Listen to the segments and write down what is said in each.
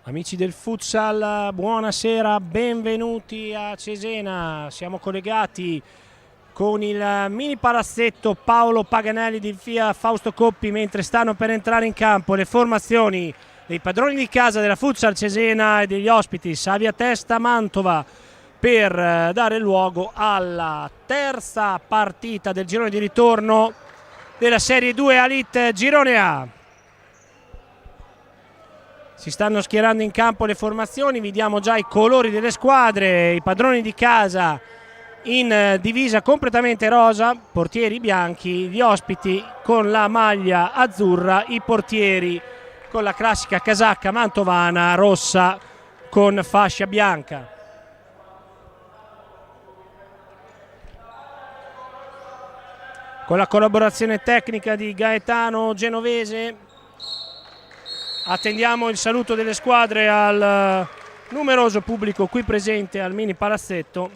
Amici del futsal, buonasera, benvenuti a Cesena. Siamo collegati con il mini palazzetto Paolo Paganelli di via Fausto Coppi mentre stanno per entrare in campo le formazioni dei padroni di casa della futsal Cesena e degli ospiti Savia Testa Mantova per dare luogo alla terza partita del girone di ritorno della Serie 2 Elite Girone A. Si stanno schierando in campo le formazioni, vediamo già i colori delle squadre, i padroni di casa in divisa completamente rosa, portieri bianchi, gli ospiti con la maglia azzurra, i portieri con la classica casacca mantovana rossa con fascia bianca. Con la collaborazione tecnica di Gaetano Genovese attendiamo il saluto delle squadre al numeroso pubblico qui presente al mini palazzetto.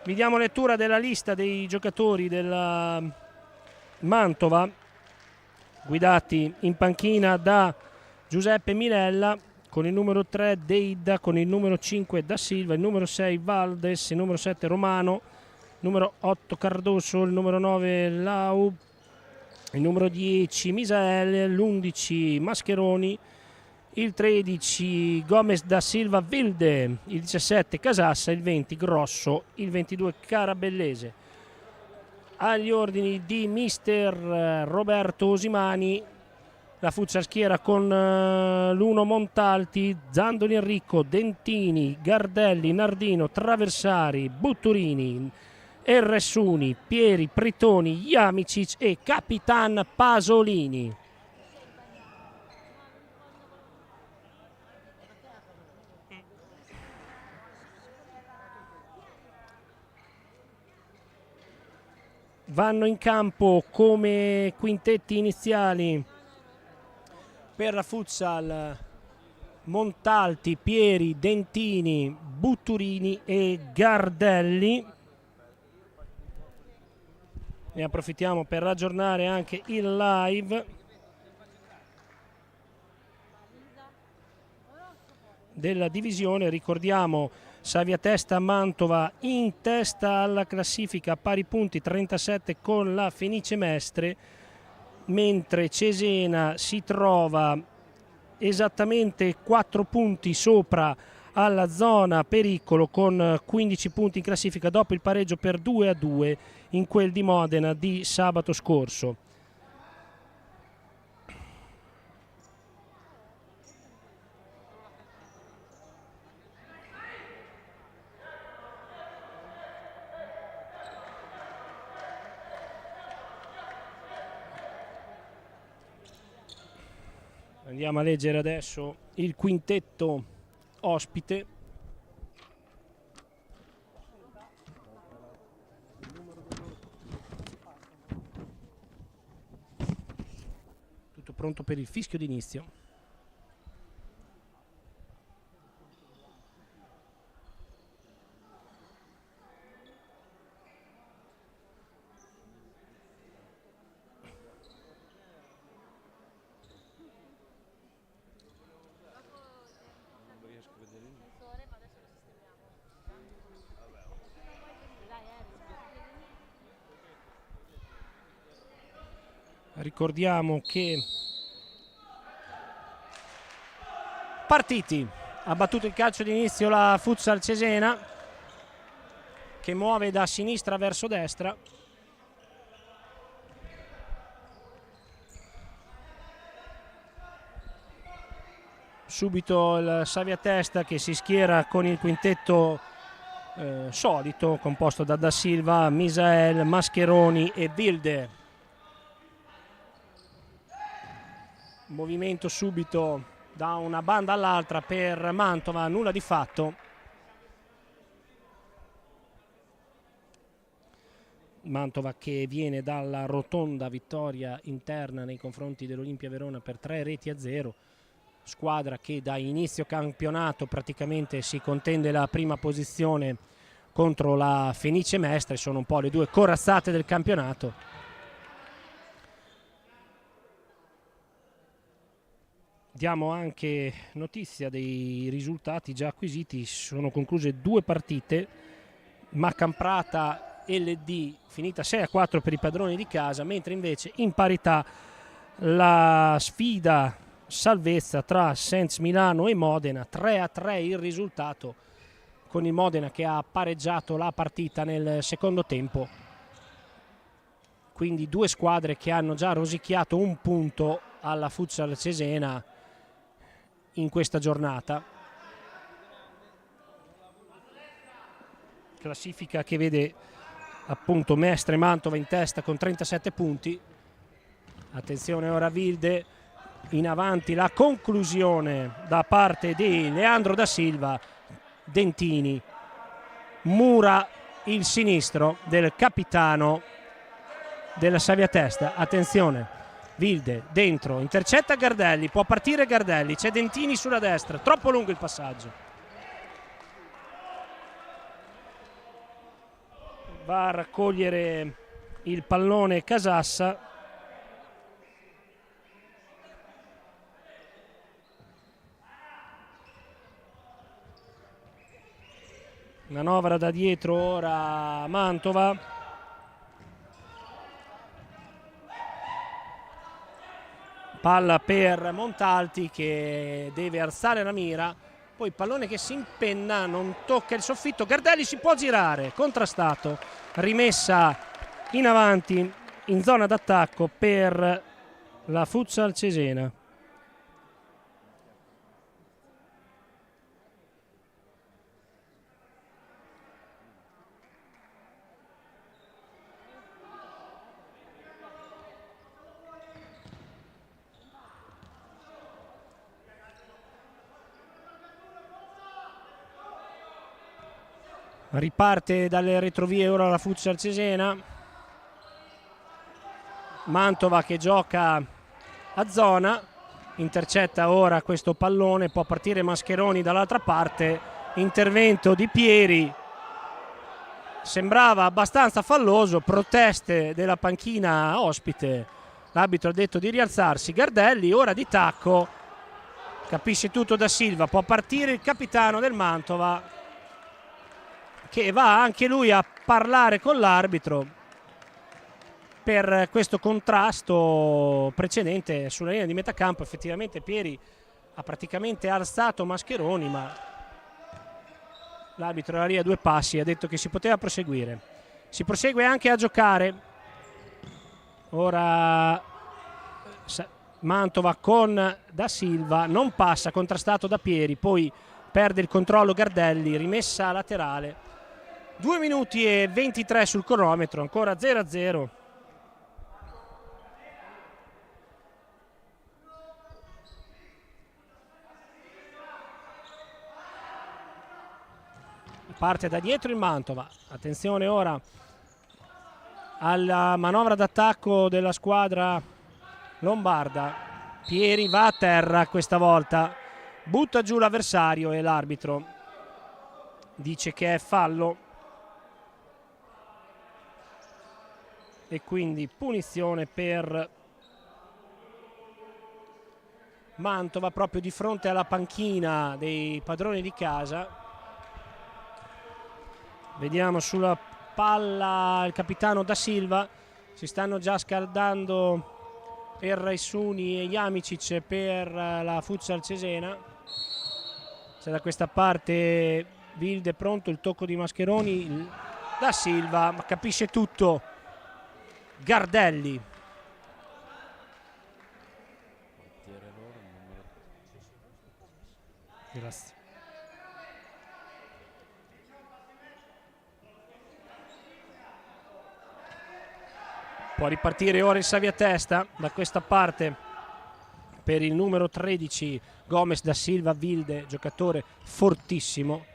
Vi diamo lettura della lista dei giocatori della Mantova, guidati in panchina da Giuseppe Milella, con il numero 3 Deida, con il numero 5 Da Silva, il numero 6 Valdes, il numero 7 Romano, il numero 8 Cardoso, il numero 9 Lau, il numero 10 Misael, l'11 Mascheroni, il 13 Gomez da Silva Vilde, il 17 Casassa, il 20 Grosso, il 22 Carabellese. Agli ordini di mister Roberto Osimani, la futsal schiera con l'1 Montalti, Zandoli Enrico, Dentini, Gardelli, Nardino, Traversari, Butturini, Erressuni, Pieri, Pritoni, Jamicic e Capitan Pasolini. Vanno in campo come quintetti iniziali per la futsal Montalti, Pieri, Dentini, Butturini e Gardelli. Ne approfittiamo per aggiornare anche il live della divisione. Ricordiamo Savia Testa Mantova in testa alla classifica, pari punti 37 con la Fenice Mestre, mentre Cesena si trova esattamente 4 punti sopra alla zona pericolo con 15 punti in classifica dopo il pareggio per 2-2 in quel di Modena di sabato scorso. Andiamo a leggere adesso il quintetto ospite. Tutto pronto per il fischio d'inizio. Ricordiamo che partiti, ha battuto il calcio d'inizio la futsal Cesena che muove da sinistra verso destra. Subito il Savia Testa che si schiera con il quintetto solito composto da Silva, Misael, Mascheroni e Vilde. Movimento subito da una banda all'altra per Mantova, nulla di fatto. Mantova che viene dalla rotonda vittoria interna nei confronti dell'Olimpia Verona per 3-0. Squadra che da inizio campionato praticamente si contende la prima posizione contro la Fenice Mestre. Sono un po' le due corazzate del campionato. Diamo anche notizia dei risultati già acquisiti. Sono concluse 2 partite. Macamprata LD finita 6-4 per i padroni di casa, mentre invece in parità la sfida salvezza tra Sens Milano e Modena, 3-3 il risultato, con il Modena che ha pareggiato la partita nel secondo tempo. Quindi 2 squadre che hanno già rosicchiato un punto alla Futsal Cesena in questa giornata. Classifica che vede appunto Mestre Mantova in testa con 37 punti. Attenzione ora Wilde, in avanti la conclusione da parte di Leandro da Silva, Dentini, mura il sinistro del capitano della Saviatesta. Attenzione, Wilde dentro, intercetta Gardelli, può partire Gardelli, c'è Dentini sulla destra, troppo lungo il passaggio. Va a raccogliere il pallone Casassa. Manovra da dietro ora Mantova. Palla per Montalti che deve alzare la mira. Poi il pallone che si impenna, non tocca il soffitto. Gardelli si può girare, contrastato. Rimessa in avanti in zona d'attacco per la Futsal Cesena. Riparte dalle retrovie ora la Futsal Cesena. Mantova che gioca a zona, intercetta ora questo pallone, può partire Mascheroni dall'altra parte, intervento di Pieri, sembrava abbastanza falloso, proteste della panchina ospite, l'arbitro ha detto di rialzarsi. Gardelli ora di tacco, capisce tutto da Silva, può partire il capitano del Mantova che va anche lui a parlare con l'arbitro per questo contrasto precedente sulla linea di metà campo. Effettivamente Pieri ha praticamente alzato Mascheroni, ma l'arbitro era lì a 2 passi, ha detto che si poteva proseguire. Si prosegue anche a giocare. Ora Mantova con Da Silva, non passa, contrastato da Pieri, poi perde il controllo Gardelli, rimessa laterale. 2 minuti e 23 sul cronometro, ancora 0-0. Parte da dietro il Mantova. Attenzione ora alla manovra d'attacco della squadra lombarda. Pieri va a terra questa volta, butta giù l'avversario e l'arbitro dice che è fallo. E quindi punizione per Mantova proprio di fronte alla panchina dei padroni di casa. Vediamo sulla palla il capitano Da Silva, si stanno già scaldando per Raisuni e Jamicic per la Futsal Cesena. C'è da questa parte Wilde pronto, il tocco di Mascheroni, Da Silva, ma capisce tutto Gardelli. Grazie. Può ripartire ora il Saviatesta da questa parte per il numero 13 Gomez Da Silva. Wilde, giocatore fortissimo.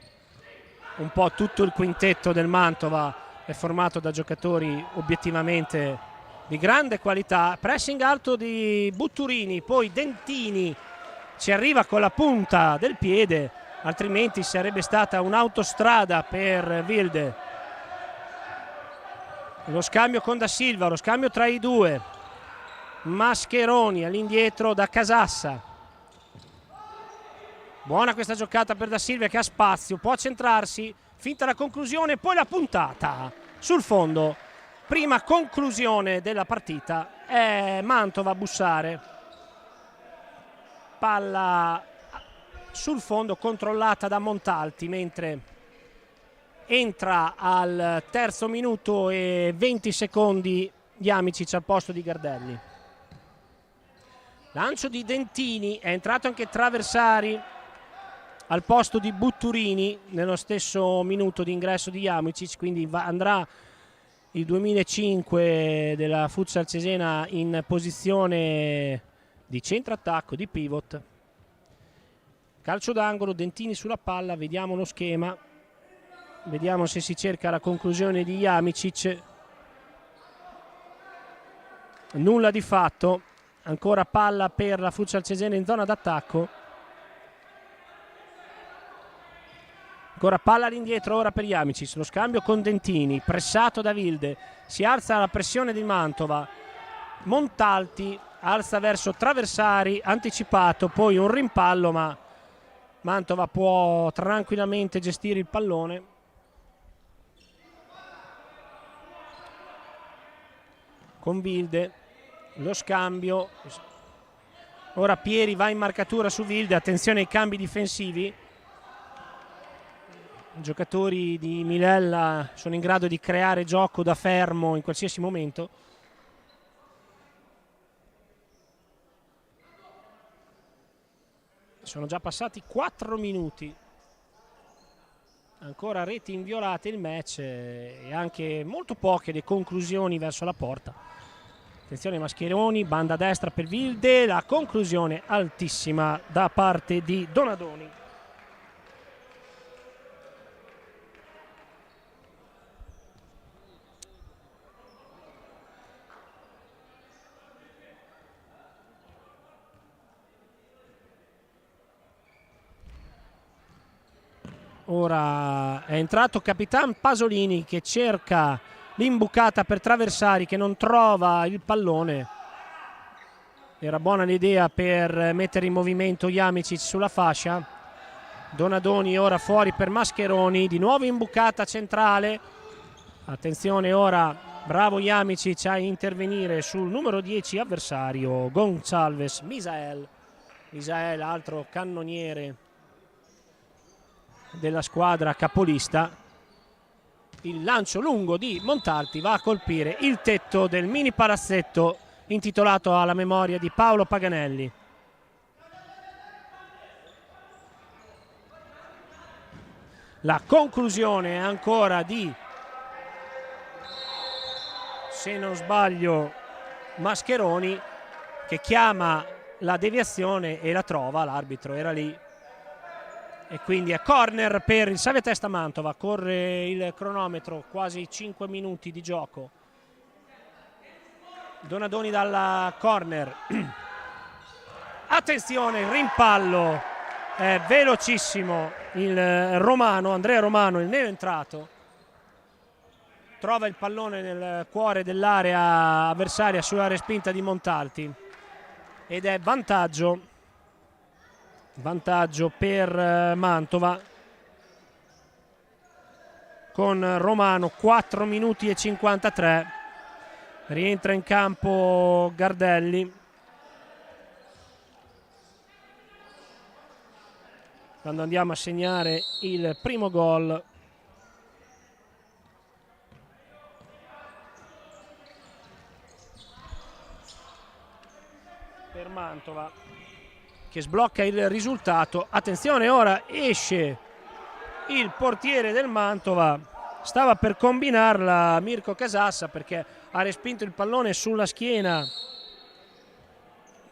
Un po' tutto il quintetto del Mantova è formato da giocatori obiettivamente di grande qualità. Pressing alto di Butturini, poi Dentini ci arriva con la punta del piede, altrimenti sarebbe stata un'autostrada per Wilde. Lo scambio con Da Silva, lo scambio tra i due. Mascheroni all'indietro da Casassa. Buona questa giocata per Da Silva che ha spazio, può centrarsi, finta la conclusione, poi la puntata sul fondo. Prima conclusione della partita, è Mantova a bussare. Palla sul fondo controllata da Montalti, mentre entra al terzo minuto e 20 secondi Jamicic al posto di Gardelli. Lancio di Dentini, è entrato anche Traversari al posto di Butturini nello stesso minuto di ingresso di Jamicic, quindi andrà il 2005 della Futsal Cesena in posizione di centro attacco, di pivot. Calcio d'angolo, Dentini sulla palla, vediamo lo schema, vediamo se si cerca la conclusione di Jamicic. Nulla di fatto, ancora palla per la Futsal Cesena in zona d'attacco. Ancora palla all'indietro ora per Jamicic, lo scambio con Dentini, pressato da Wilde, si alza la pressione di Mantova, Montalti alza verso Traversari, anticipato, poi un rimpallo ma Mantova può tranquillamente gestire il pallone. Con Wilde, lo scambio, ora Pieri va in marcatura su Wilde, attenzione ai cambi difensivi. I giocatori di Milella sono in grado di creare gioco da fermo in qualsiasi momento. Sono già passati 4 minuti. Ancora reti inviolate il match e anche molto poche le conclusioni verso la porta. Attenzione Mascheroni, banda destra per Wilde, la conclusione altissima da parte di Donadoni. Ora è entrato Capitan Pasolini che cerca l'imbucata per Traversari che non trova il pallone. Era buona l'idea per mettere in movimento Jamicic sulla fascia. Donadoni ora fuori per Mascheroni, di nuovo imbucata centrale. Attenzione ora, bravo Jamicic a intervenire sul numero 10 avversario, Gonçalves Misael. Misael, altro cannoniere della squadra capolista. Il lancio lungo di Montalti va a colpire il tetto del mini palazzetto intitolato alla memoria di Paolo Paganelli. La conclusione ancora di, se non sbaglio, Mascheroni, che chiama la deviazione e la trova, l'arbitro era lì. E quindi è corner per il Savia Testa Mantova, corre il cronometro, quasi 5 minuti di gioco. Donadoni dalla corner. Attenzione, il rimpallo, è velocissimo il Romano, Andrea Romano, il neoentrato. Trova il pallone nel cuore dell'area avversaria sulla respinta di Montalti. Ed è vantaggio per Mantova con Romano. 4 minuti e 53, rientra in campo Gardelli. Quando andiamo a segnare il primo gol per Mantova, che sblocca il risultato. Attenzione, ora esce il portiere del Mantova, stava per combinarla Mirko Casassa perché ha respinto il pallone sulla schiena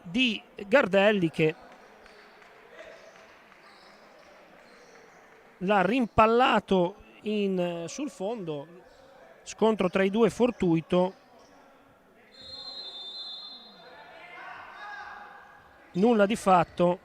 di Gardelli che l'ha rimpallato sul fondo. Scontro tra i due fortuito, nulla di fatto.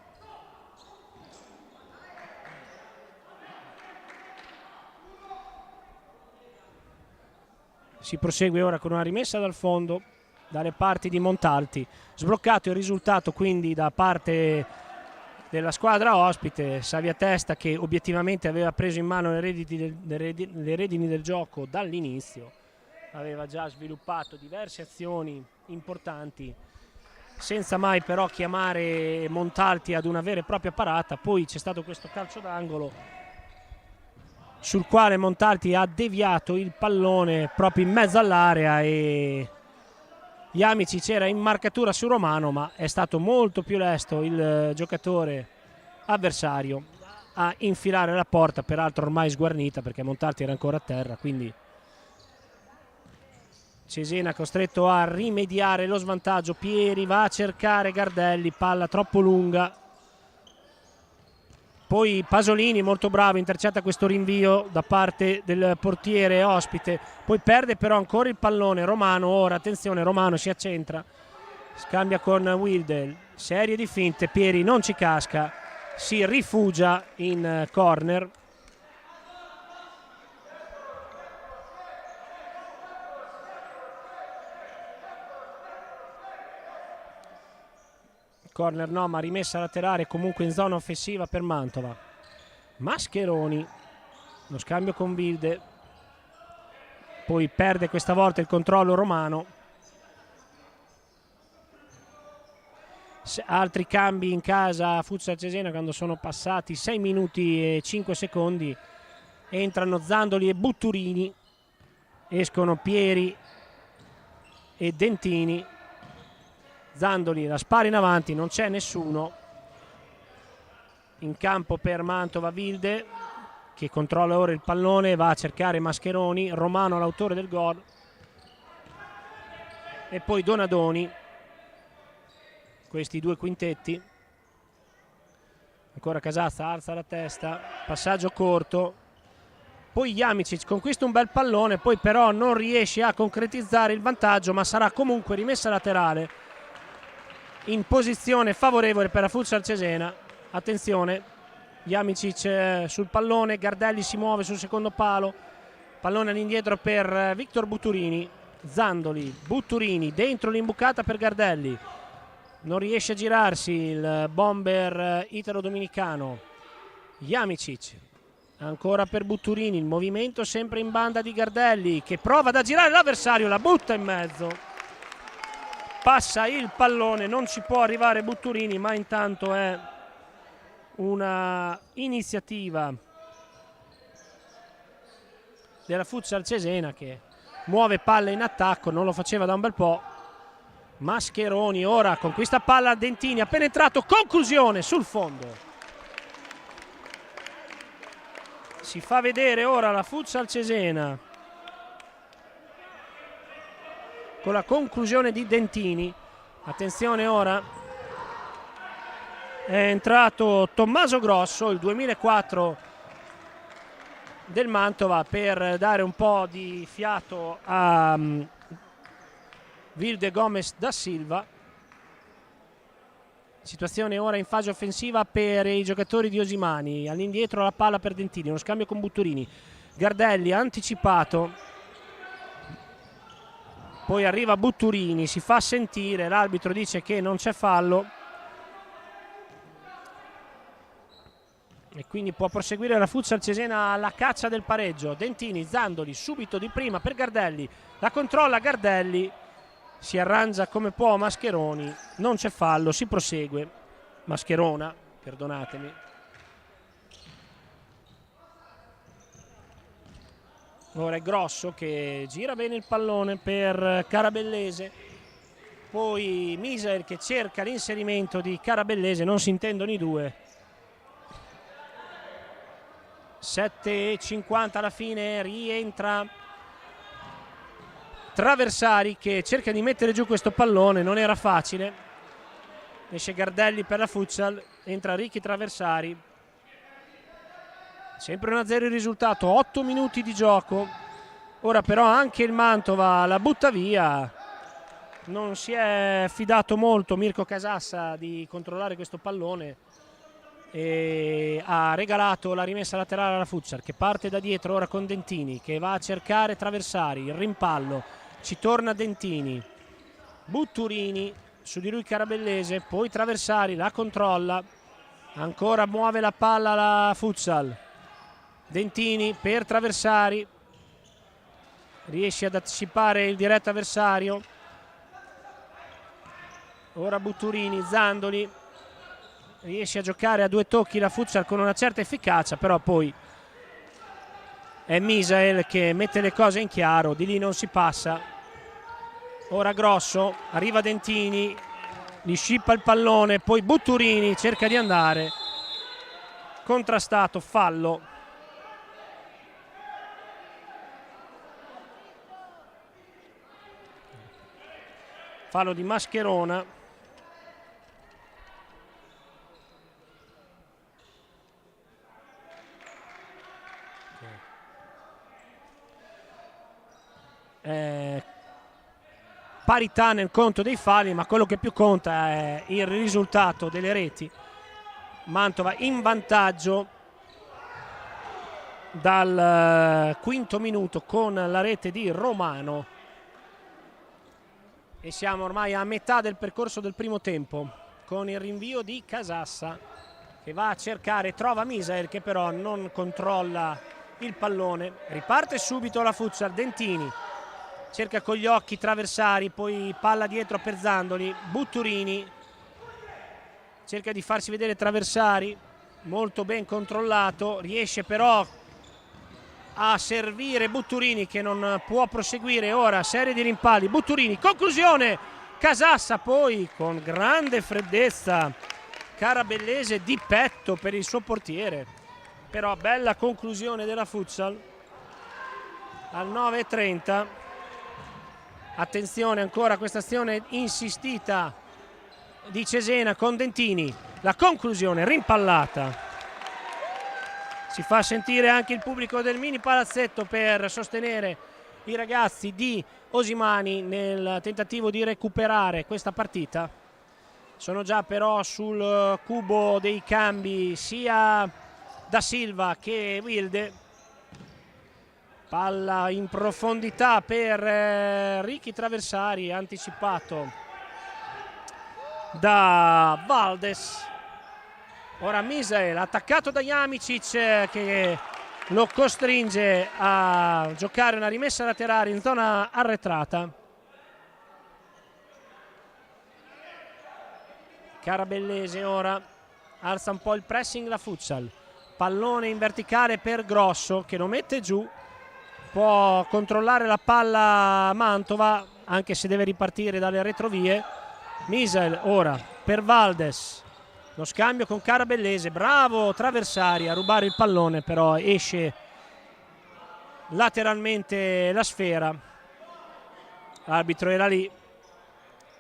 Si prosegue ora con una rimessa dal fondo dalle parti di Montalti. Sbloccato il risultato quindi da parte della squadra ospite. Savia Testa, che obiettivamente aveva preso in mano le redini del gioco dall'inizio, aveva già sviluppato diverse azioni importanti senza mai però chiamare Montalti ad una vera e propria parata. Poi c'è stato questo calcio d'angolo sul quale Montalti ha deviato il pallone proprio in mezzo all'area e Jamicic era in marcatura su Romano, ma è stato molto più lesto il giocatore avversario a infilare la porta, peraltro ormai sguarnita perché Montalti era ancora a terra, quindi Cesena costretto a rimediare lo svantaggio. Pieri va a cercare Gardelli, palla troppo lunga. Poi Pasolini molto bravo, intercetta questo rinvio da parte del portiere ospite. Poi perde però ancora il pallone Romano. Ora attenzione, Romano si accentra, scambia con Wildel, serie di finte, Pieri non ci casca, si rifugia in corner. Corner no, ma rimessa laterale comunque in zona offensiva per Mantova. Mascheroni, lo scambio con Wilde, poi perde questa volta il controllo Romano. Altri cambi in casa Futsal Cesena quando sono passati 6 minuti e 5 secondi. Entrano Zandoli e Butturini, escono Pieri e Dentini. Zandoli la spara in avanti, non c'è nessuno in campo per Mantova. Wilde che controlla ora il pallone, va a cercare Mascheroni, Romano l'autore del gol e poi Donadoni. Questi due quintetti, ancora Casazza, alza la testa, passaggio corto, poi Jamicic conquista un bel pallone, poi però non riesce a concretizzare il vantaggio, ma sarà comunque rimessa laterale in posizione favorevole per la Futsal Cesena. Attenzione, Jamicic sul pallone, Gardelli si muove sul secondo palo, pallone all'indietro per Victor Butturini. Zandoli, Butturini dentro l'imbucata per Gardelli, non riesce a girarsi il bomber italo-dominicano. Jamicic ancora per Butturini, il movimento sempre in banda di Gardelli che prova ad aggirare l'avversario, la butta in mezzo, passa il pallone, non ci può arrivare Butturini, ma intanto è una iniziativa della Futsal Cesena che muove palle in attacco, non lo faceva da un bel po'. Mascheroni ora conquista palla, Dentini ha penetrato, conclusione sul fondo. Si fa vedere ora la Futsal Cesena con la conclusione di Dentini. Attenzione, ora è entrato Tommaso Grosso, il 2004 del Mantova, per dare un po' di fiato a Wilde Gomez da Silva. Situazione ora in fase offensiva per i giocatori di Osimani, all'indietro la palla per Dentini, uno scambio con Butturini, Gardelli ha anticipato, poi arriva Butturini, si fa sentire, l'arbitro dice che non c'è fallo e quindi può proseguire la Futsal Cesena alla caccia del pareggio. Dentini, Zandoli subito di prima per Gardelli, la controlla Gardelli, si arrangia come può Mascheroni, non c'è fallo, si prosegue. Mascherona, perdonatemi. Ora è Grosso che gira bene il pallone per Carabellese, poi Miser che cerca l'inserimento di Carabellese, non si intendono i due. 7:50 alla fine, rientra Traversari che cerca di mettere giù questo pallone, non era facile. Esce Gardelli per la Futsal, entra Ricky Traversari. Sempre 1-0 il risultato, 8 minuti di gioco. Ora però anche il Mantova la butta via. Non si è fidato molto Mirko Casassa di controllare questo pallone e ha regalato la rimessa laterale alla Futsal, che parte da dietro ora con Dentini che va a cercare Traversari, il rimpallo, ci torna Dentini, Butturini, su di lui Carabellese, poi Traversari la controlla, Ancora muove la palla la Futsal. Dentini per Traversari, riesce ad anticipare il diretto avversario. Ora Butturini, Zandoli, riesce a giocare a due tocchi la Futsal con una certa efficacia, però poi è Misael che mette le cose in chiaro, di lì non si passa. Ora Grosso, arriva Dentini, gli scippa il pallone, poi Butturini cerca di andare, contrastato, fallo. Fallo di Mascherona. Parità nel conto dei falli, ma quello che più conta è il risultato delle reti. Mantova in vantaggio dal quinto minuto con la rete di Romano e siamo ormai a metà del percorso del primo tempo con il rinvio di Casassa che va a cercare, trova Misael che però non controlla il pallone. Riparte subito la Futsal, Dentini cerca con gli occhi Traversari, poi palla dietro per Zandoli, Butturini cerca di farsi vedere Traversari, molto ben controllato, riesce però a servire Butturini che non può proseguire. Ora serie di rimpalli, Butturini, conclusione, Casassa poi con grande freddezza, Carabellese di petto per il suo portiere, però bella conclusione della Futsal al 9:30. Attenzione ancora a questa azione insistita di Cesena con Dentini, la conclusione rimpallata. Si fa sentire anche il pubblico del mini palazzetto per sostenere i ragazzi di Osimani nel tentativo di recuperare questa partita. Sono già però sul cubo dei cambi sia Da Silva che Wilde. Palla in profondità per Ricky Traversari, anticipato da Valdes. Ora Misael, attaccato da Jamicic che lo costringe a giocare una rimessa laterale in zona arretrata. Carabellese ora alza un po' il pressing la Futsal. Pallone in verticale per Grosso che lo mette giù. Può controllare la palla Mantova, anche se deve ripartire dalle retrovie. Misael ora per Valdes, lo scambio con Carabellese, bravo Traversari a rubare il pallone, però esce lateralmente la sfera. L'arbitro era lì,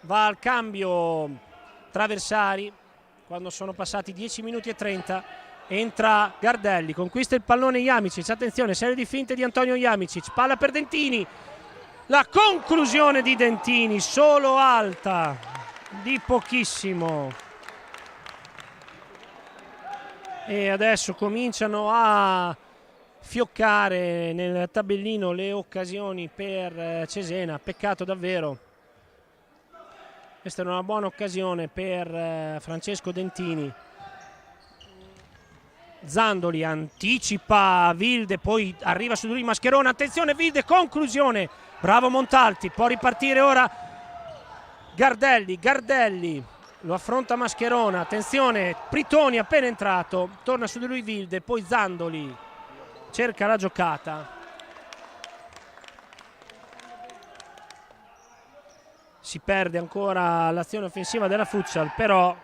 va al cambio Traversari quando sono passati 10 minuti e 30. Entra Gardelli, conquista il pallone Jamicic, attenzione, serie di finte di Antonio Jamicic, palla per Dentini, la conclusione di Dentini, solo alta, di pochissimo. E adesso cominciano a fioccare nel tabellino le occasioni per Cesena, peccato davvero. Questa era una buona occasione per Francesco Dentini. Zandoli anticipa Wilde, poi arriva su di lui Mascherona, attenzione Wilde, conclusione, bravo Montalti, può ripartire ora Gardelli lo affronta Mascherona, attenzione Pritoni appena entrato, torna su di lui Wilde, poi Zandoli cerca la giocata, si perde ancora l'azione offensiva della Futsal, però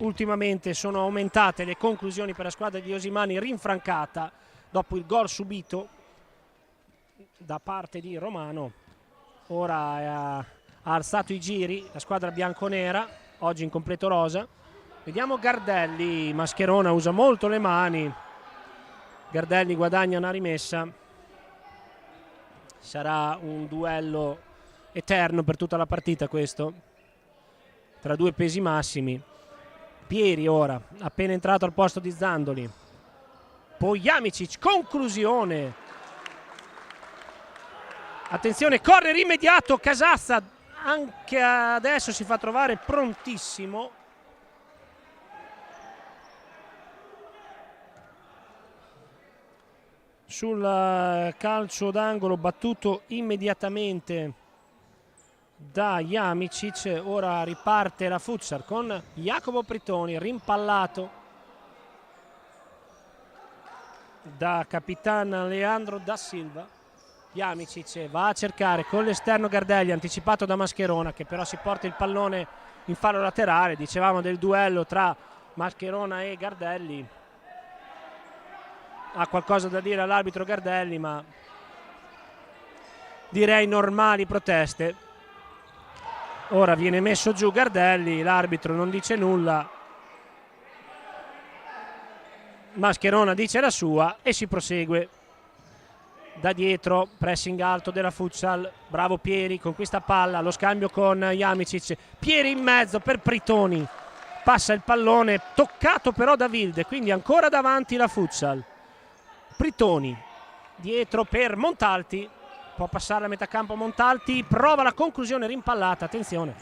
ultimamente sono aumentate le conclusioni per la squadra di Osimani, rinfrancata dopo il gol subito da parte di Romano. Ora ha alzato i giri la squadra bianconera, oggi in completo rosa. Vediamo Gardelli, Mascherona usa molto le mani, Gardelli guadagna una rimessa. Sarà un duello eterno per tutta la partita questo, tra due pesi massimi. Pieri ora, appena entrato al posto di Zandoli. Poi Jamicic, conclusione. Attenzione, corner immediato, Casassa anche adesso si fa trovare prontissimo. sul calcio d'angolo battuto immediatamente da Jamicic. Ora riparte la Futsal con Jacopo Pritoni, rimpallato da Capitan Leandro da Silva. Jamicic va a cercare con l'esterno Gardelli, anticipato da Mascherona, che però si porta il pallone in fallo laterale. Dicevamo del duello tra Mascherona e Gardelli. Ha qualcosa da dire all'arbitro Gardelli, ma direi normali proteste. Ora viene messo giù Gardelli, l'arbitro non dice nulla, Mascherona dice la sua e si prosegue. Da dietro, pressing alto della Futsal, bravo Pieri, conquista palla, lo scambio con Jamicic, Pieri in mezzo per Pritoni, passa il pallone, toccato però da Wilde, quindi ancora davanti la Futsal. Pritoni, dietro per Montalti, può passare a metà campo Montalti, prova la conclusione rimpallata, attenzione.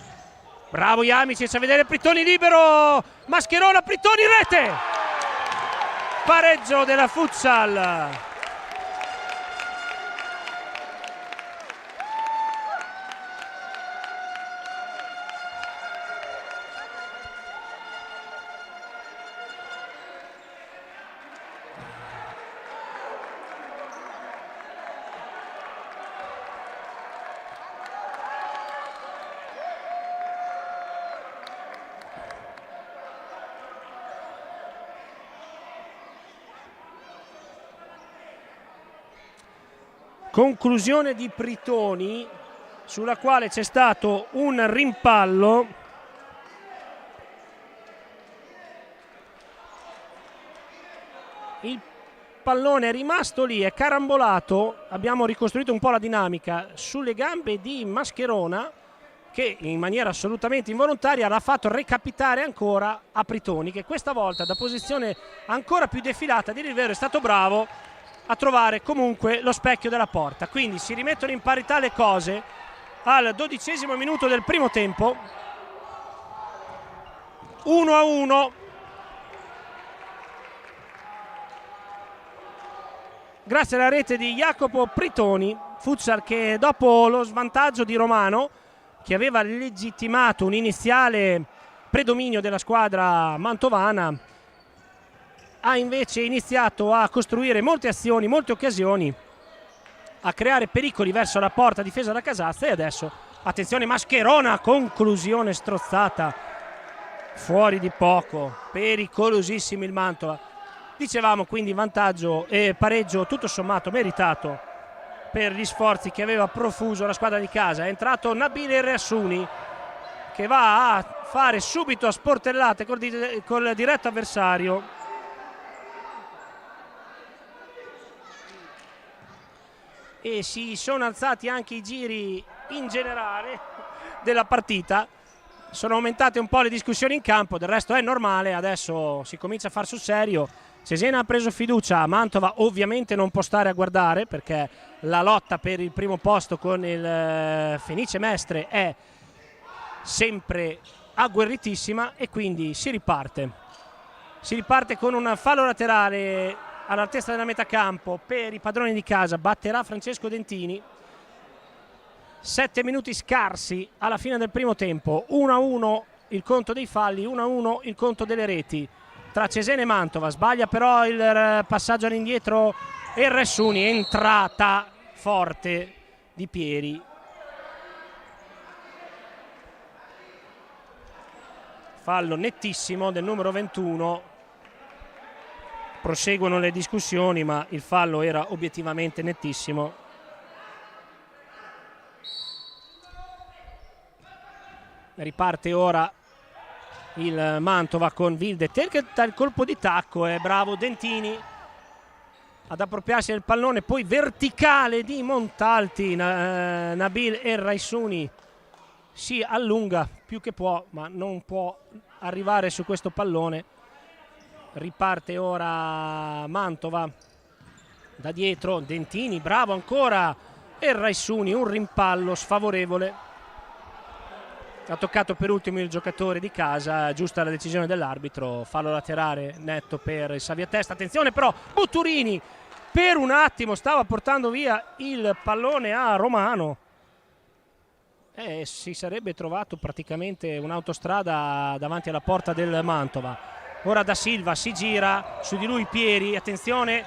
Bravo Jamicic a vedere Pritoni libero, Mascherona, Pritoni, rete! Pareggio della Futsal. Conclusione di Pritoni, sulla quale c'è stato un rimpallo. Il pallone è rimasto lì, è carambolato. Abbiamo ricostruito un po' la dinamica sulle gambe di Mascherona, che in maniera assolutamente involontaria l'ha fatto recapitare ancora a Pritoni, che questa volta da posizione ancora più defilata di Rivero è stato bravo a trovare comunque lo specchio della porta. Quindi si rimettono in parità le cose al 12° minuto del primo tempo, 1-1. Grazie alla rete di Jacopo Pritoni, Futsal che dopo lo svantaggio di Romano, che aveva legittimato un iniziale predominio della squadra mantovana, ha invece iniziato a costruire molte azioni, molte occasioni, a creare pericoli verso la porta difesa da Casazza. E adesso, attenzione, Mascherona, conclusione strozzata, fuori di poco, pericolosissimo il Mantova. Dicevamo quindi vantaggio e pareggio tutto sommato meritato per gli sforzi che aveva profuso la squadra di casa. È entrato Nabil Errasuni, che va a fare subito a sportellate col diretto avversario. E si sono alzati anche i giri in generale della partita, sono aumentate un po' le discussioni in campo, del resto è normale, adesso si comincia a far sul serio. Cesena ha preso fiducia, Mantova ovviamente non può stare a guardare, perché la lotta per il primo posto con il Fenice Mestre è sempre agguerritissima e quindi si riparte con un fallo laterale all'altezza della metà campo per i padroni di casa. Batterà Francesco Dentini. 7 minuti scarsi alla fine del primo tempo, 1-1 il conto dei falli, 1-1 il conto delle reti tra Cesena e Mantova. Sbaglia però il passaggio all'indietro Errasuni, entrata forte di Pieri. Fallo nettissimo del numero 21. Proseguono le discussioni, ma il fallo era obiettivamente nettissimo. Riparte ora il Mantova con Wilde che dà il colpo di tacco. È bravo Dentini ad appropriarsi del pallone, poi verticale di Montalti. Nabil Errasuni si allunga più che può, ma non può arrivare su questo pallone. Riparte ora Mantova da dietro, Dentini, bravo ancora Errasuni, un rimpallo sfavorevole. Ha toccato per ultimo il giocatore di casa, giusta la decisione dell'arbitro, fallo laterale netto per il Saviatesta. Attenzione però, Butturini per un attimo stava portando via il pallone a Romano. Si sarebbe trovato praticamente un'autostrada davanti alla porta del Mantova. Ora Da Silva si gira, su di lui Pieri, attenzione,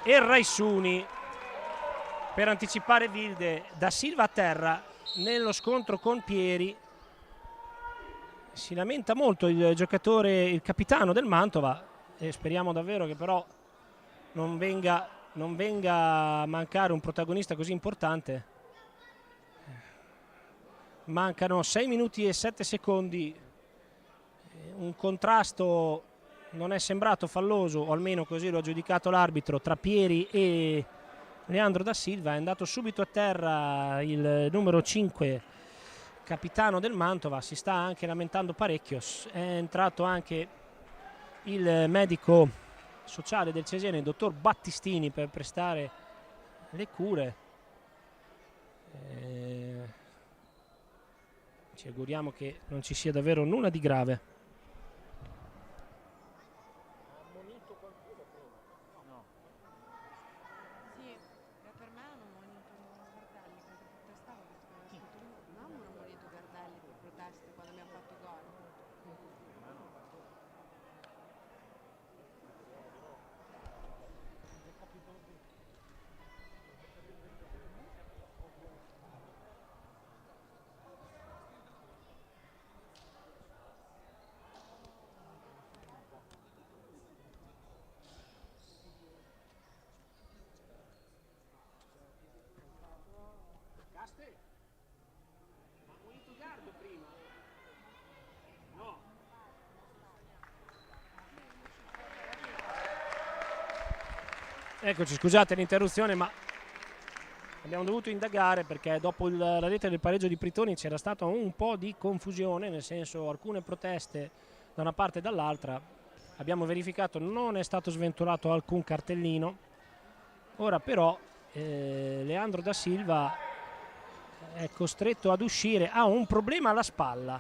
Erraisuni per anticipare Wilde. Da Silva a terra nello scontro con Pieri. Si lamenta molto il giocatore, il capitano del Mantova, e speriamo davvero che però non venga a mancare un protagonista così importante. Mancano 6 minuti e 7 secondi, un contrasto non è sembrato falloso, o almeno così lo ha giudicato l'arbitro, tra Pieri e Leandro Da Silva. È andato subito a terra il numero 5, capitano del Mantova, si sta anche lamentando parecchio. È entrato anche il medico sociale del Cesena, il dottor Battistini, per prestare le cure. Ci auguriamo che non ci sia davvero nulla di grave. Eccoci, scusate l'interruzione, ma abbiamo dovuto indagare perché dopo la rete del pareggio di Pritoni c'era stata un po' di confusione, nel senso alcune proteste da una parte e dall'altra. Abbiamo verificato, non è stato sventurato alcun cartellino. Ora però Leandro Da Silva è costretto ad uscire, ha un problema alla spalla.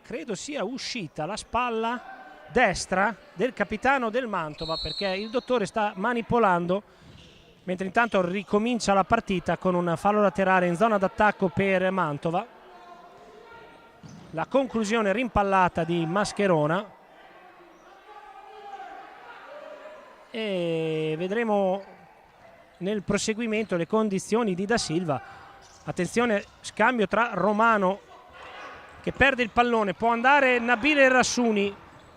Credo sia uscita la spalla destra del capitano del Mantova, perché il dottore sta manipolando, mentre intanto ricomincia la partita con un fallo laterale in zona d'attacco per Mantova. La conclusione rimpallata di Mascherona, e vedremo nel proseguimento le condizioni di Da Silva. Attenzione, scambio tra Romano che perde il pallone, può andare Nabil Errassuni,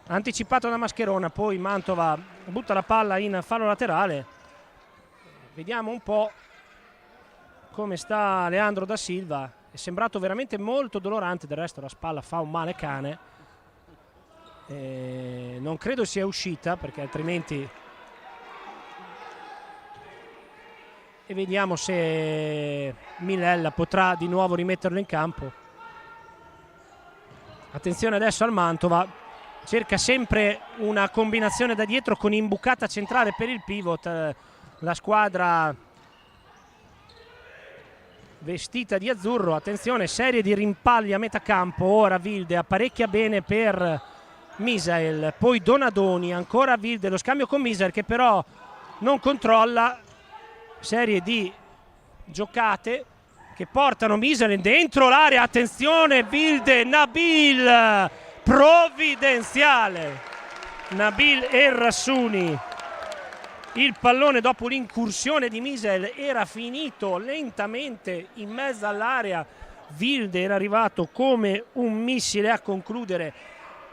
anticipato da Mascherona, poi Mantova butta la palla in fallo laterale. Vediamo un po' come sta Leandro Da Silva. È sembrato veramente molto dolorante, del resto la spalla fa un male cane. Non credo sia uscita, perché altrimenti... E vediamo se Milella potrà di nuovo rimetterlo in campo. Attenzione adesso al Mantova, cerca sempre una combinazione da dietro con imbucata centrale per il pivot. La squadra vestita di azzurro. Attenzione, serie di rimpalli a metà campo. Ora Wilde apparecchia bene per Misael, poi Donadoni, ancora Wilde, lo scambio con Misael che però non controlla. Serie di giocate che portano Misael dentro l'area. Attenzione, Wilde, Nabil, provvidenziale Nabil Errassuni. Il pallone dopo l'incursione di Misael era finito lentamente in mezzo all'area. Wilde era arrivato come un missile a concludere.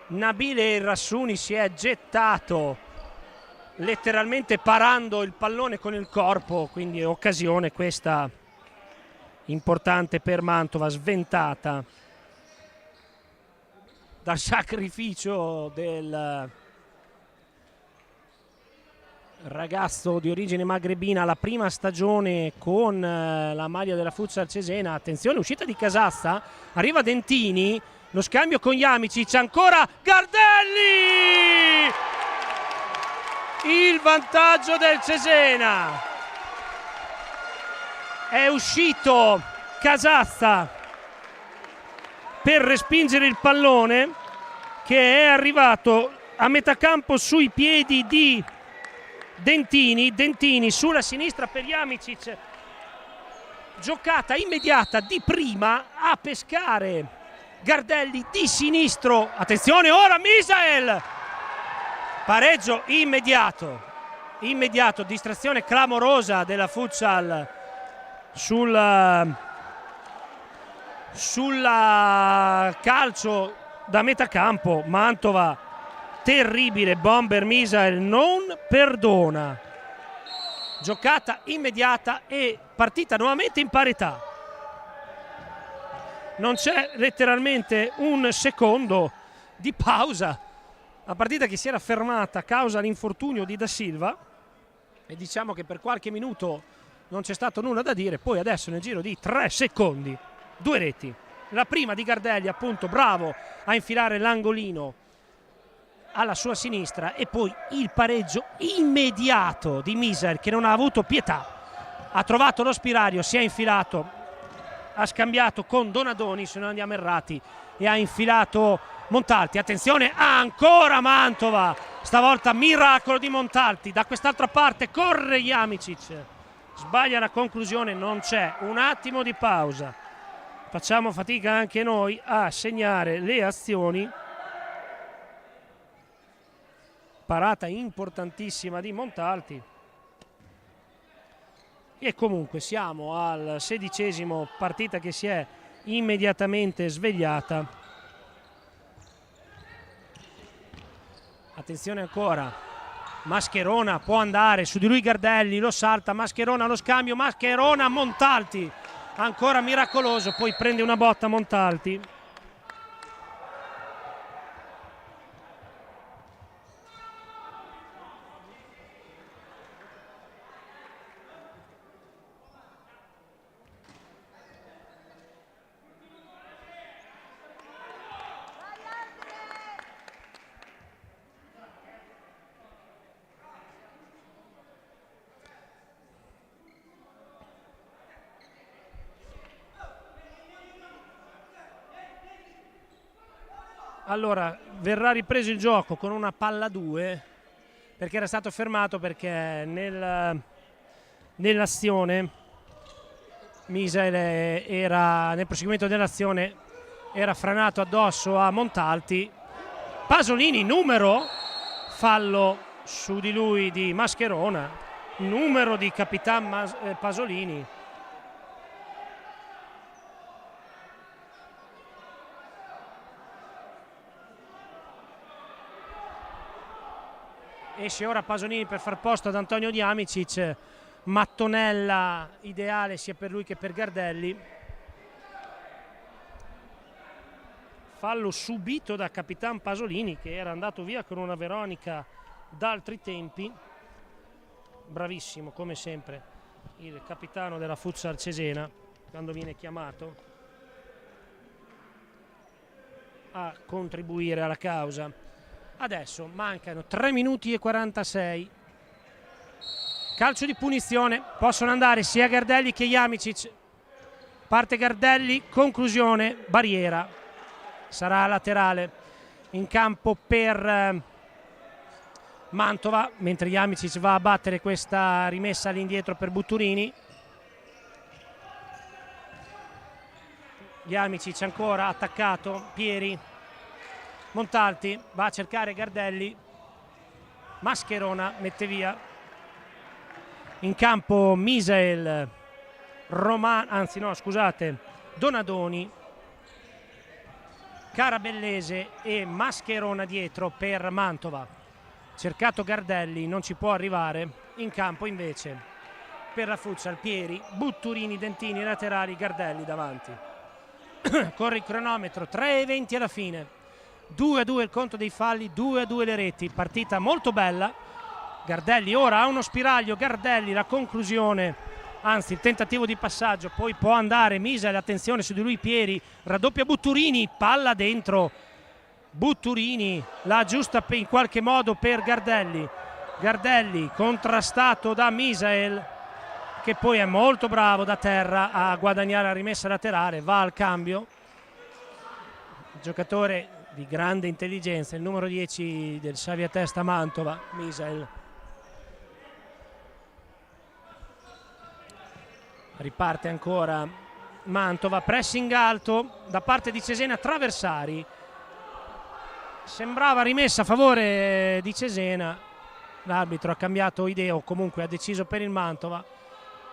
Nabil Errassuni si è gettato letteralmente parando il pallone con il corpo, quindi occasione questa importante per Mantova, sventata dal sacrificio del ragazzo di origine magrebina, la prima stagione con la maglia della Futsal Cesena. Attenzione, uscita di Casassa, arriva Dentini, lo scambio con Jamicic, ancora Gardelli, il vantaggio del Cesena. È uscito Casassa per respingere il pallone che è arrivato a metà campo sui piedi di Dentini sulla sinistra per Jamicic, giocata immediata di prima a pescare Gardelli di sinistro, attenzione ora Misael, pareggio immediato, distrazione clamorosa della Futsal sul calcio da metà campo. Mantova, terribile, bomber Misael non perdona, giocata immediata e partita nuovamente in parità. Non c'è letteralmente un secondo di pausa, la partita che si era fermata a causa l'infortunio di Da Silva, e diciamo che per qualche minuto non c'è stato nulla da dire. Poi adesso nel giro di 3 secondi 2 reti, la prima di Gardelli, appunto bravo a infilare l'angolino alla sua sinistra, e poi il pareggio immediato di Misael che non ha avuto pietà, ha trovato lo spiraglio, si è infilato, ha scambiato con Donadoni se non andiamo errati e ha infilato Montalti. Attenzione ancora Mantova, stavolta miracolo di Montalti, da quest'altra parte corre Jamicic, sbaglia la conclusione, non c'è un attimo di pausa, facciamo fatica anche noi a segnare le azioni. Parata importantissima di Montalti. E comunque siamo al 16°, partita che si è immediatamente svegliata. Attenzione ancora, Mascherona può andare su di lui, Gardelli lo salta, Mascherona lo scambio, Mascherona Montalti, ancora miracoloso, poi prende una botta Montalti. Allora verrà ripreso il gioco con una palla 2, perché era stato fermato, perché nell'azione Misael era, nel proseguimento dell'azione, era franato addosso a Montalti. Pasolini numero, fallo su di lui di Mascherona, numero di Capitan Pasolini. Esce ora Pasolini per far posto ad Antonio Jamicic, mattonella ideale sia per lui che per Gardelli. Fallo subito da Capitan Pasolini, che era andato via con una Veronica d'altri tempi. Bravissimo come sempre il capitano della Futsal Cesena quando viene chiamato a contribuire alla causa. Adesso mancano 3 minuti e 46. Calcio di punizione, possono andare sia Gardelli che Jamicic. Parte Gardelli, conclusione, barriera. Sarà laterale in campo per Mantova, mentre Jamicic va a battere questa rimessa all'indietro per Butturini. Jamicic ancora attaccato, Pieri. Montalti va a cercare Gardelli, Mascherona mette via. In campo Misael, Donadoni, Carabellese e Mascherona dietro per Mantova. Cercato Gardelli, non ci può arrivare. In campo invece per la Futsal Pieri, Butturini, Dentini laterali, Gardelli davanti. Corre il cronometro, 3:20 alla fine. 2-2 il conto dei falli, 2-2 le reti, partita molto bella. Gardelli ora ha uno spiraglio, Gardelli la conclusione, anzi il tentativo di passaggio, poi può andare Misael, attenzione su di lui Pieri, raddoppia Butturini, palla dentro, Butturini la aggiusta in qualche modo per Gardelli, Gardelli contrastato da Misael, che poi è molto bravo da terra a guadagnare la rimessa laterale, va al cambio, il giocatore di grande intelligenza, il numero 10 del Xavier Testa Mantova, Misael. Riparte ancora Mantova, pressing alto da parte di Cesena, Traversari. Sembrava rimessa a favore di Cesena, l'arbitro ha cambiato idea o comunque ha deciso per il Mantova,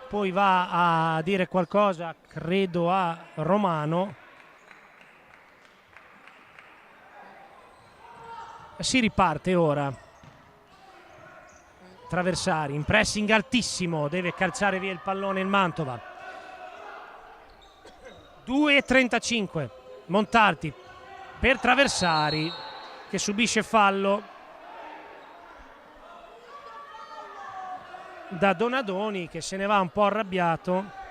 poi va a dire qualcosa, credo, a Romano. Si riparte ora. Traversari in pressing altissimo, deve calciare via il pallone il Mantova. 2:35, Montalti per Traversari che subisce fallo da Donadoni, che se ne va un po' arrabbiato.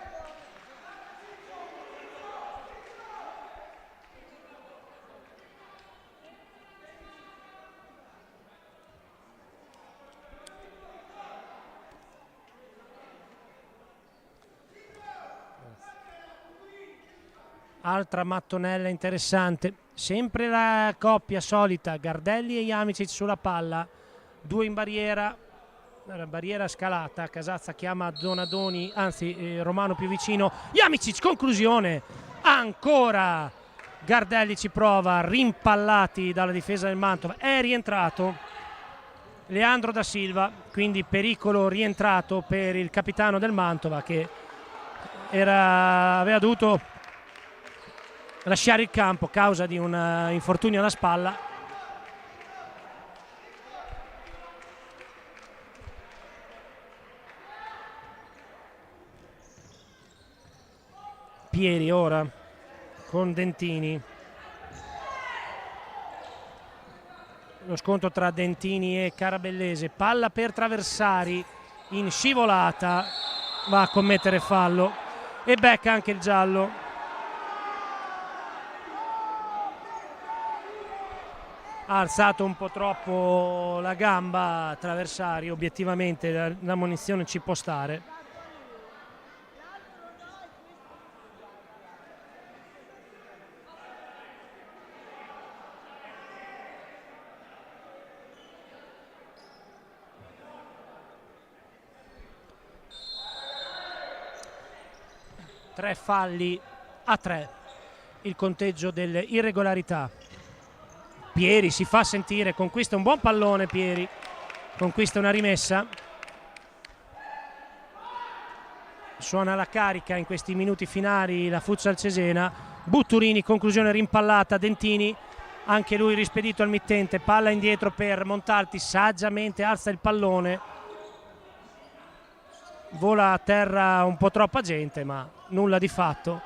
Altra mattonella interessante, sempre la coppia solita, Gardelli e Jamicic sulla palla, due in barriera, barriera scalata, Casazza chiama Donadoni, anzi Romano più vicino, Jamicic, conclusione, ancora Gardelli ci prova, rimpallati dalla difesa del Mantova, è rientrato Leandro da Silva, quindi pericolo rientrato per il capitano del Mantova che aveva dovuto lasciare il campo a causa di un infortunio alla spalla. Pieri ora con Dentini. Lo scontro tra Dentini e Carabellese. Palla per Traversari in scivolata. Va a commettere fallo e becca anche il giallo. Ha alzato un po' troppo la gamba Traversari, obiettivamente la munizione ci può stare. Tre falli a 3, il conteggio delle irregolarità. Pieri si fa sentire, conquista un buon pallone Pieri, conquista una rimessa. Suona la carica in questi minuti finali la Futsal Cesena. Butturini, conclusione rimpallata, Dentini, anche lui rispedito al mittente, palla indietro per Montalti, saggiamente alza il pallone. Vola a terra un po' troppa gente, ma nulla di fatto.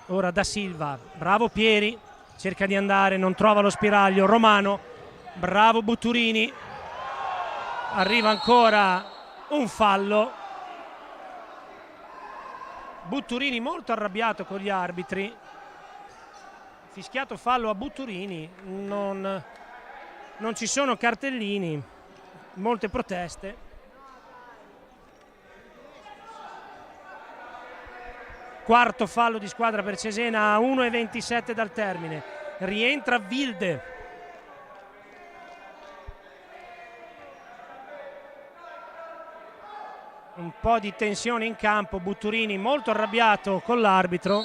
Ora da Silva, bravo Pieri. Cerca di andare, non trova lo spiraglio. Romano, bravo Butturini. Arriva ancora un fallo. Butturini molto arrabbiato con gli arbitri. Fischiato fallo a Butturini. Non ci sono cartellini. Molte proteste. Quarto fallo di squadra per Cesena a 1:27 dal termine. Rientra Wilde. Un po' di tensione in campo, Butturini molto arrabbiato con l'arbitro.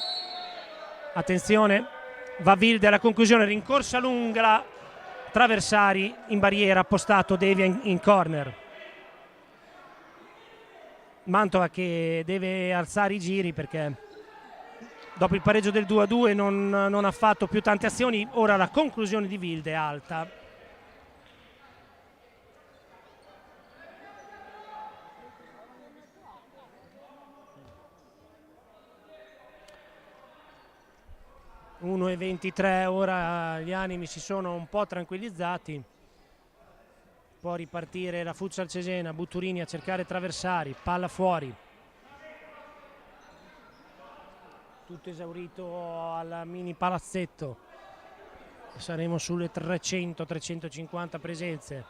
Attenzione, va Wilde alla conclusione, rincorsa lunga, Traversari in barriera, appostato, devia in corner. Mantova che deve alzare i giri perché dopo il pareggio del 2-2 non ha fatto più tante azioni. Ora la conclusione di Wilde è alta. (1:23), ora gli animi si sono un po' tranquillizzati. Può ripartire la Futsal Cesena, Butturini a cercare Traversari, palla fuori. Tutto esaurito al mini palazzetto, saremo sulle 300-350 presenze.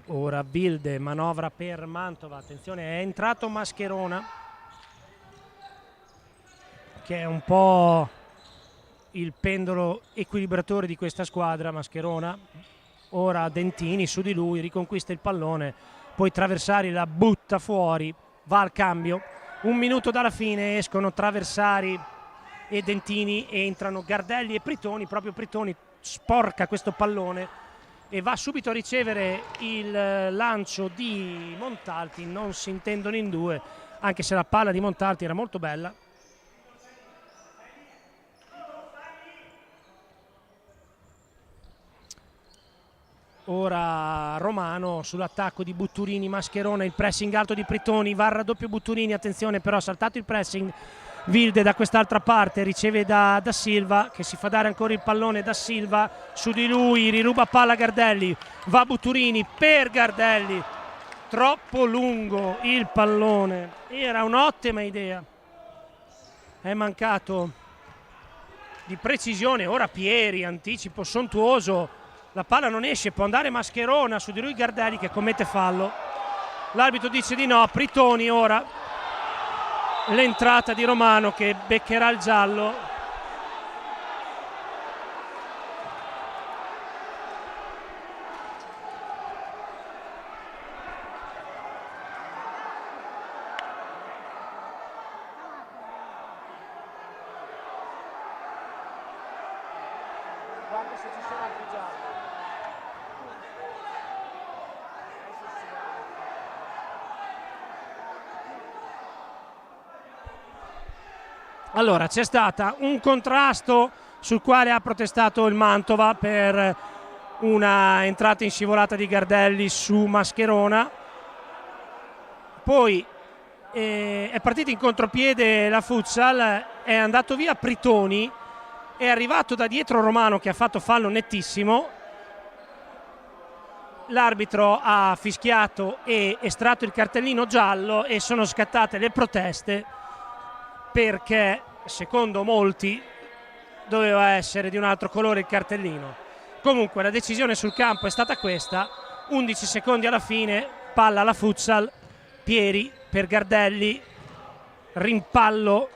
Ora Wilde, manovra per Mantova, attenzione, è entrato Mascherona. che è un po' il pendolo equilibratore di questa squadra, Mascherona. Ora Dentini su di lui, riconquista il pallone, poi Traversari la butta fuori, va al cambio. 1 minuto dalla fine escono Traversari e Dentini, entrano Gardelli e Pritoni. Proprio Pritoni sporca questo pallone e va subito a ricevere il lancio di Montalti. Non si intendono in due, anche se la palla di Montalti era molto bella. Ora Romano sull'attacco di Butturini, Mascherona, il pressing alto di Pritoni, va al raddoppio Butturini, attenzione però ha saltato il pressing. Wilde da quest'altra parte riceve da Silva, che si fa dare ancora il pallone da Silva, su di lui riruba palla Gardelli, va Butturini per Gardelli, troppo lungo il pallone, era un'ottima idea, è mancato di precisione. Ora Pieri, anticipo sontuoso, la palla non esce, può andare Mascherona, su di lui Gardelli che commette fallo, l'arbitro dice di no. Pritoni ora, l'entrata di Romano che beccherà il giallo. Guarda se ci sono altri gialli. Allora, c'è stato un contrasto sul quale ha protestato il Mantova per una entrata in scivolata di Gardelli su Mascherona. Poi è partito in contropiede la Futsal, è andato via Pritoni, è arrivato da dietro Romano che ha fatto fallo nettissimo. L'arbitro ha fischiato e estratto il cartellino giallo e sono scattate le proteste, perché secondo molti doveva essere di un altro colore il cartellino. Comunque la decisione sul campo è stata questa. 11 secondi alla fine, palla alla Futsal, Pieri per Gardelli, rimpallo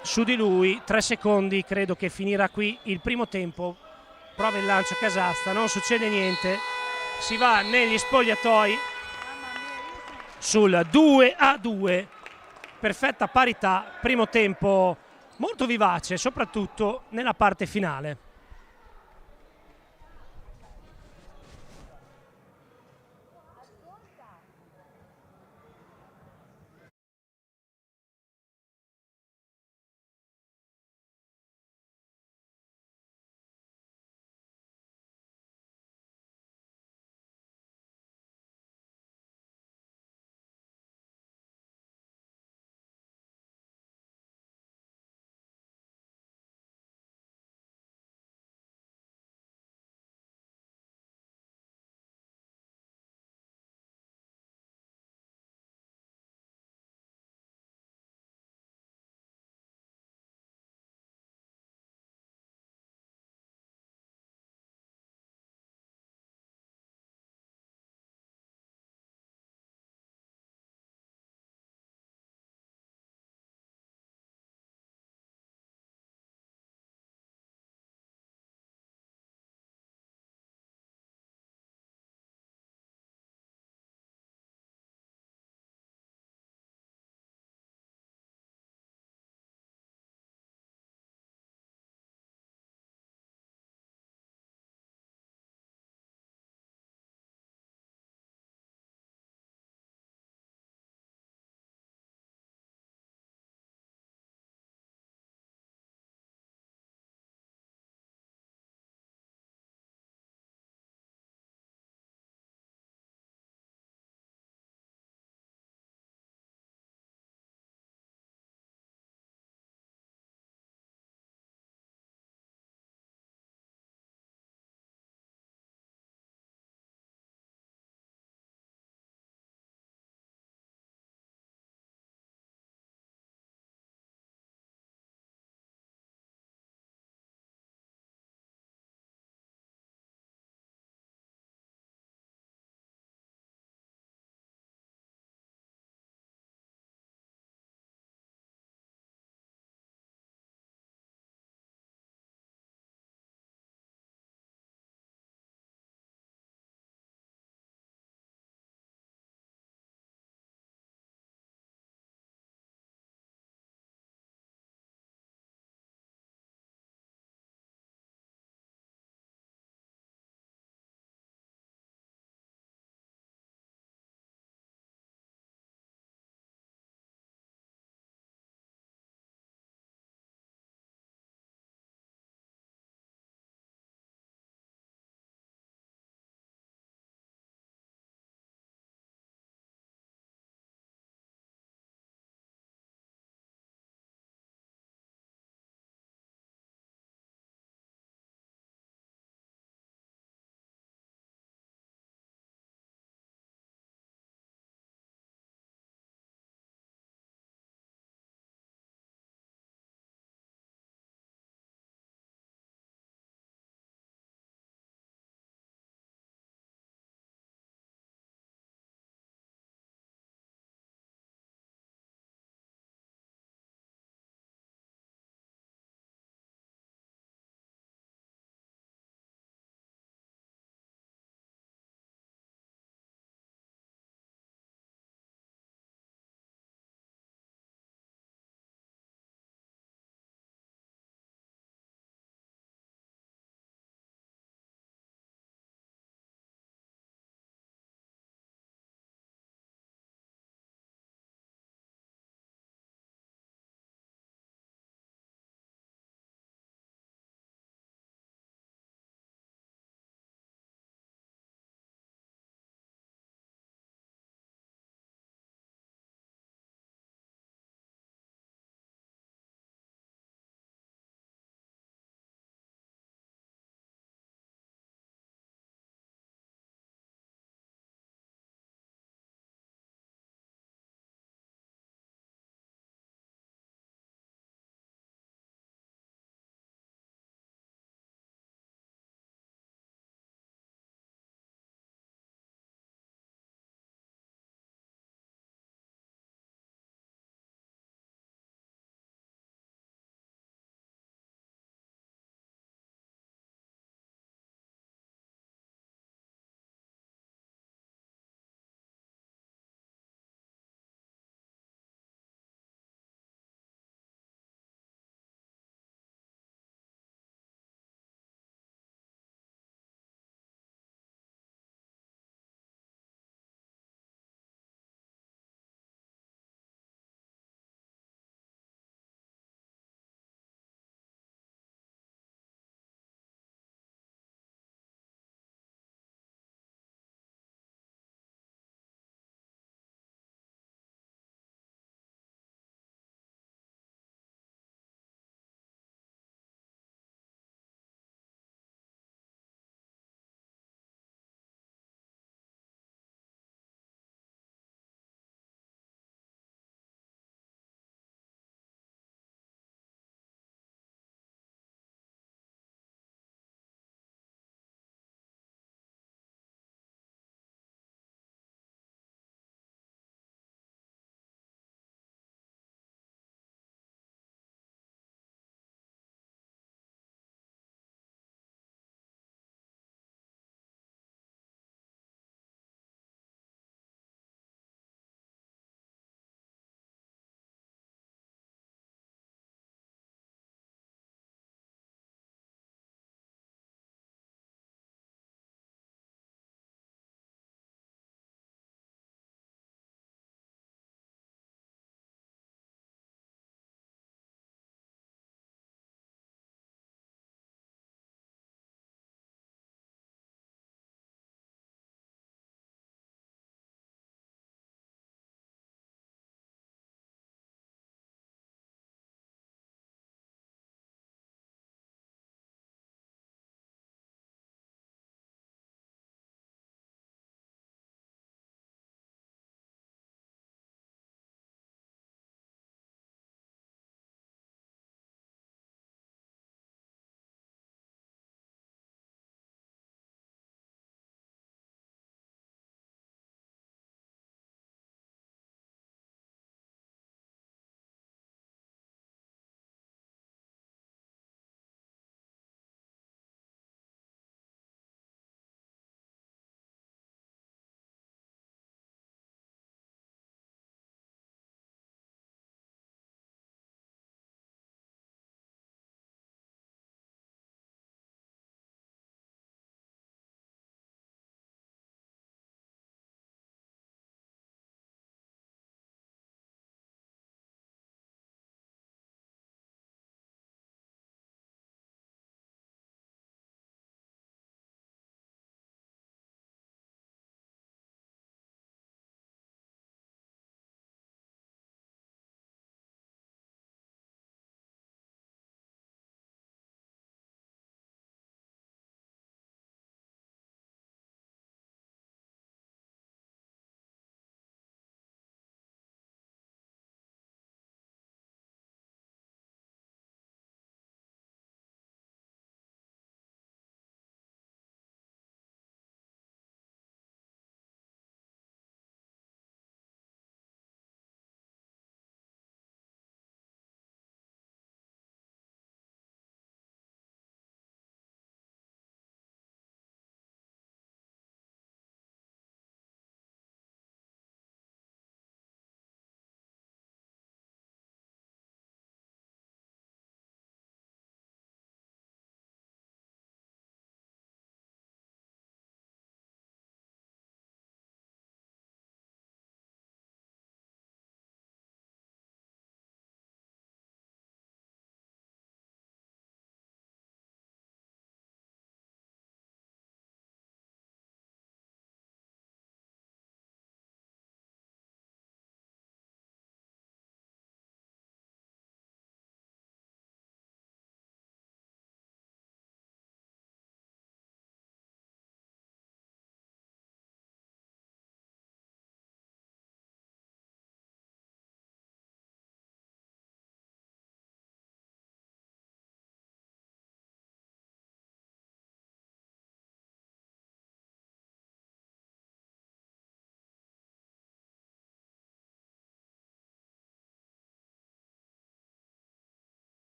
su di lui, 3 secondi, credo che finirà qui il primo tempo. Prova il lancio Casasta, non succede niente, si va negli spogliatoi sul 2-2, perfetta parità, primo tempo molto vivace, soprattutto nella parte finale.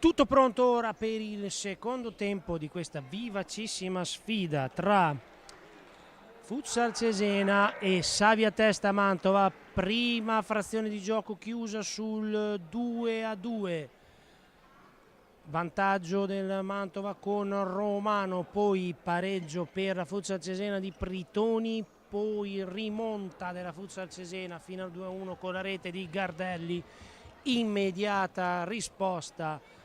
Tutto pronto ora per il secondo tempo di questa vivacissima sfida tra Futsal Cesena e Savia Testa Mantova. Prima frazione di gioco chiusa sul 2-2. Vantaggio del Mantova con Romano, poi pareggio per la Futsal Cesena di Pritoni, poi rimonta della Futsal Cesena fino al 2-1 con la rete di Gardelli. Immediata risposta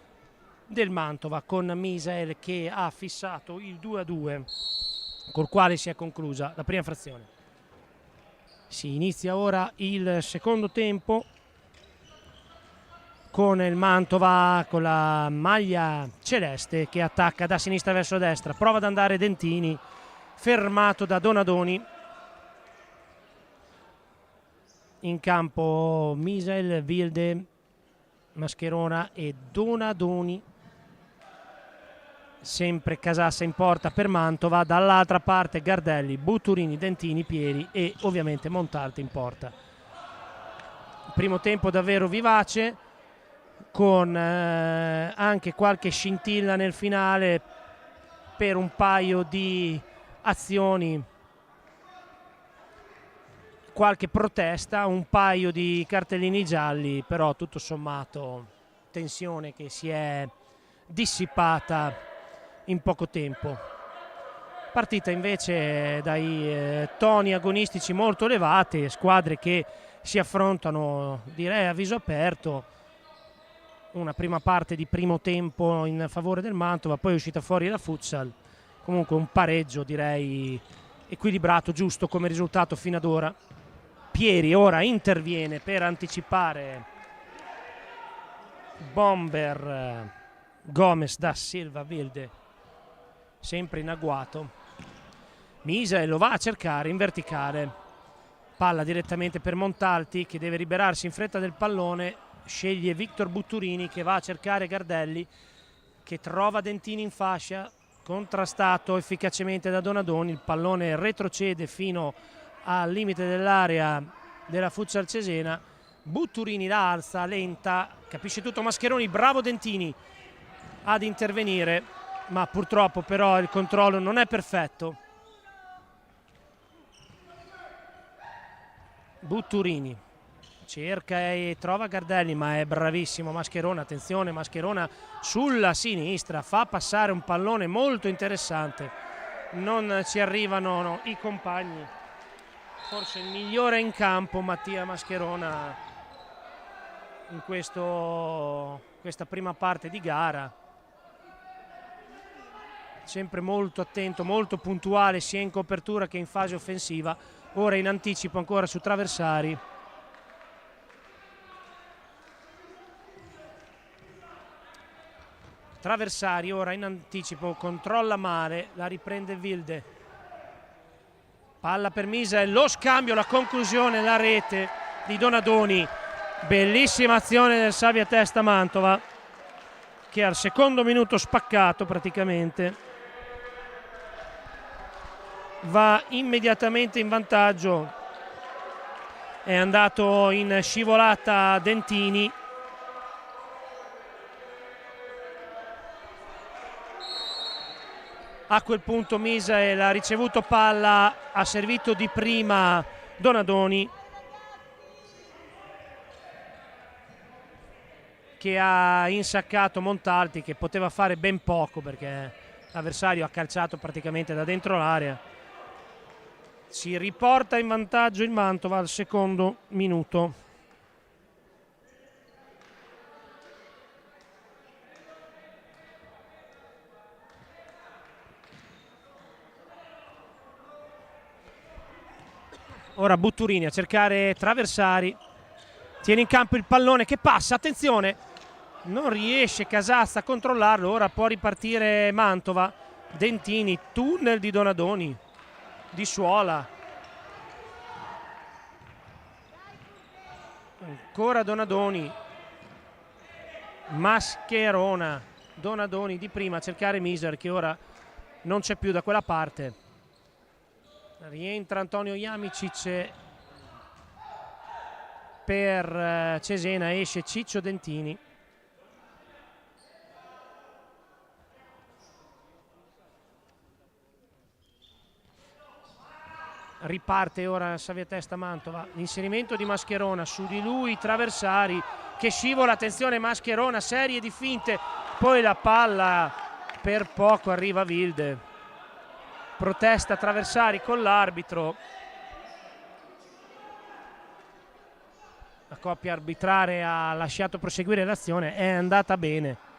del Mantova con Misael che ha fissato il 2-2, col quale si è conclusa la prima frazione. Si inizia ora il secondo tempo con il Mantova con la maglia celeste che attacca da sinistra verso destra, prova ad andare Dentini, fermato da Donadoni. In campo Misael, Wilde, Mascherona e Donadoni. Sempre Casassa in porta per Mantova, dall'altra parte Gardelli, Butturini, Dentini, Pieri e ovviamente Montalti in porta. Primo tempo davvero vivace, con anche qualche scintilla nel finale per un paio di azioni, qualche protesta, un paio di cartellini gialli, però tutto sommato tensione che si è dissipata in poco tempo. Partita invece dai toni agonistici molto elevati, squadre che si affrontano direi a viso aperto. Una prima parte di primo tempo in favore del Mantova, poi è uscita fuori la Futsal. Comunque un pareggio direi equilibrato, giusto come risultato fino ad ora. Pieri ora interviene per anticipare bomber Gomez da Silva Wilde, sempre in agguato. Misael lo va a cercare in verticale, palla direttamente per Montalti che deve liberarsi in fretta del pallone, sceglie Victor Butturini che va a cercare Gardelli che trova Dentini in fascia, contrastato efficacemente da Donadoni, il pallone retrocede fino al limite dell'area della Futsal Cesena. Butturini la alza, lenta, capisce tutto Mascheroni, bravo Dentini ad intervenire, ma purtroppo però il controllo non è perfetto. Butturini cerca e trova Gardelli, ma è bravissimo Mascherona. Attenzione, Mascherona sulla sinistra fa passare un pallone molto interessante, non ci arrivano i compagni. Forse il migliore in campo Mattia Mascherona in questa prima parte di gara, sempre molto attento, molto puntuale sia in copertura che in fase offensiva. Ora in anticipo ancora su Traversari. Traversari ora in anticipo, controlla male, la riprende Wilde. Palla per Misael, lo scambio, la conclusione, la rete di Donadoni. Bellissima azione del Savia Testa Mantova che al secondo minuto spaccato praticamente va immediatamente in vantaggio. È andato in scivolata Dentini. A quel punto Misael ha ricevuto palla, ha servito di prima Donadoni che ha insaccato Montalti che poteva fare ben poco perché l'avversario ha calciato praticamente da dentro l'area. Si riporta in vantaggio il Mantova al secondo minuto. Ora Butturini a cercare Traversari, tiene in campo il pallone che passa, attenzione, non riesce Casassa a controllarlo, ora può ripartire Mantova. Dentini, tunnel di Donadoni, di suola, ancora Donadoni, Mascherona, Donadoni di prima a cercare Miser che ora non c'è più da quella parte. Rientra Antonio Jamicic per Cesena, esce Ciccio Dentini. Riparte ora Saviatesta Mantova, l'inserimento di Mascherona, su di lui Traversari che scivola, attenzione Mascherona, serie di finte, poi la palla per poco arriva Wilde, protesta Traversari con l'arbitro, la coppia arbitrale ha lasciato proseguire l'azione, è andata bene.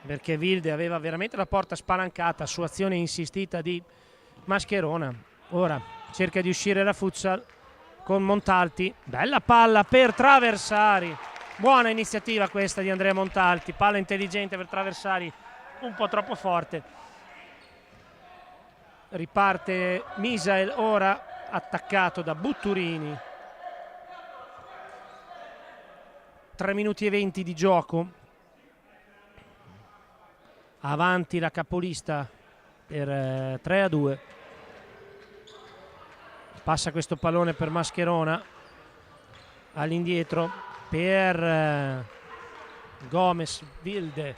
Perché Wilde aveva veramente la porta spalancata su azione insistita di Mascherona. Ora cerca di uscire la Futsal con Montalti, bella palla per Traversari, buona iniziativa questa di Andrea Montalti, palla intelligente per Traversari, un po' troppo forte. Riparte Misael, ora attaccato da Butturini. 3 minuti e 20 di gioco. Avanti la capolista per 3-2. Passa questo pallone per Mascherona, all'indietro per Gomez, Wilde,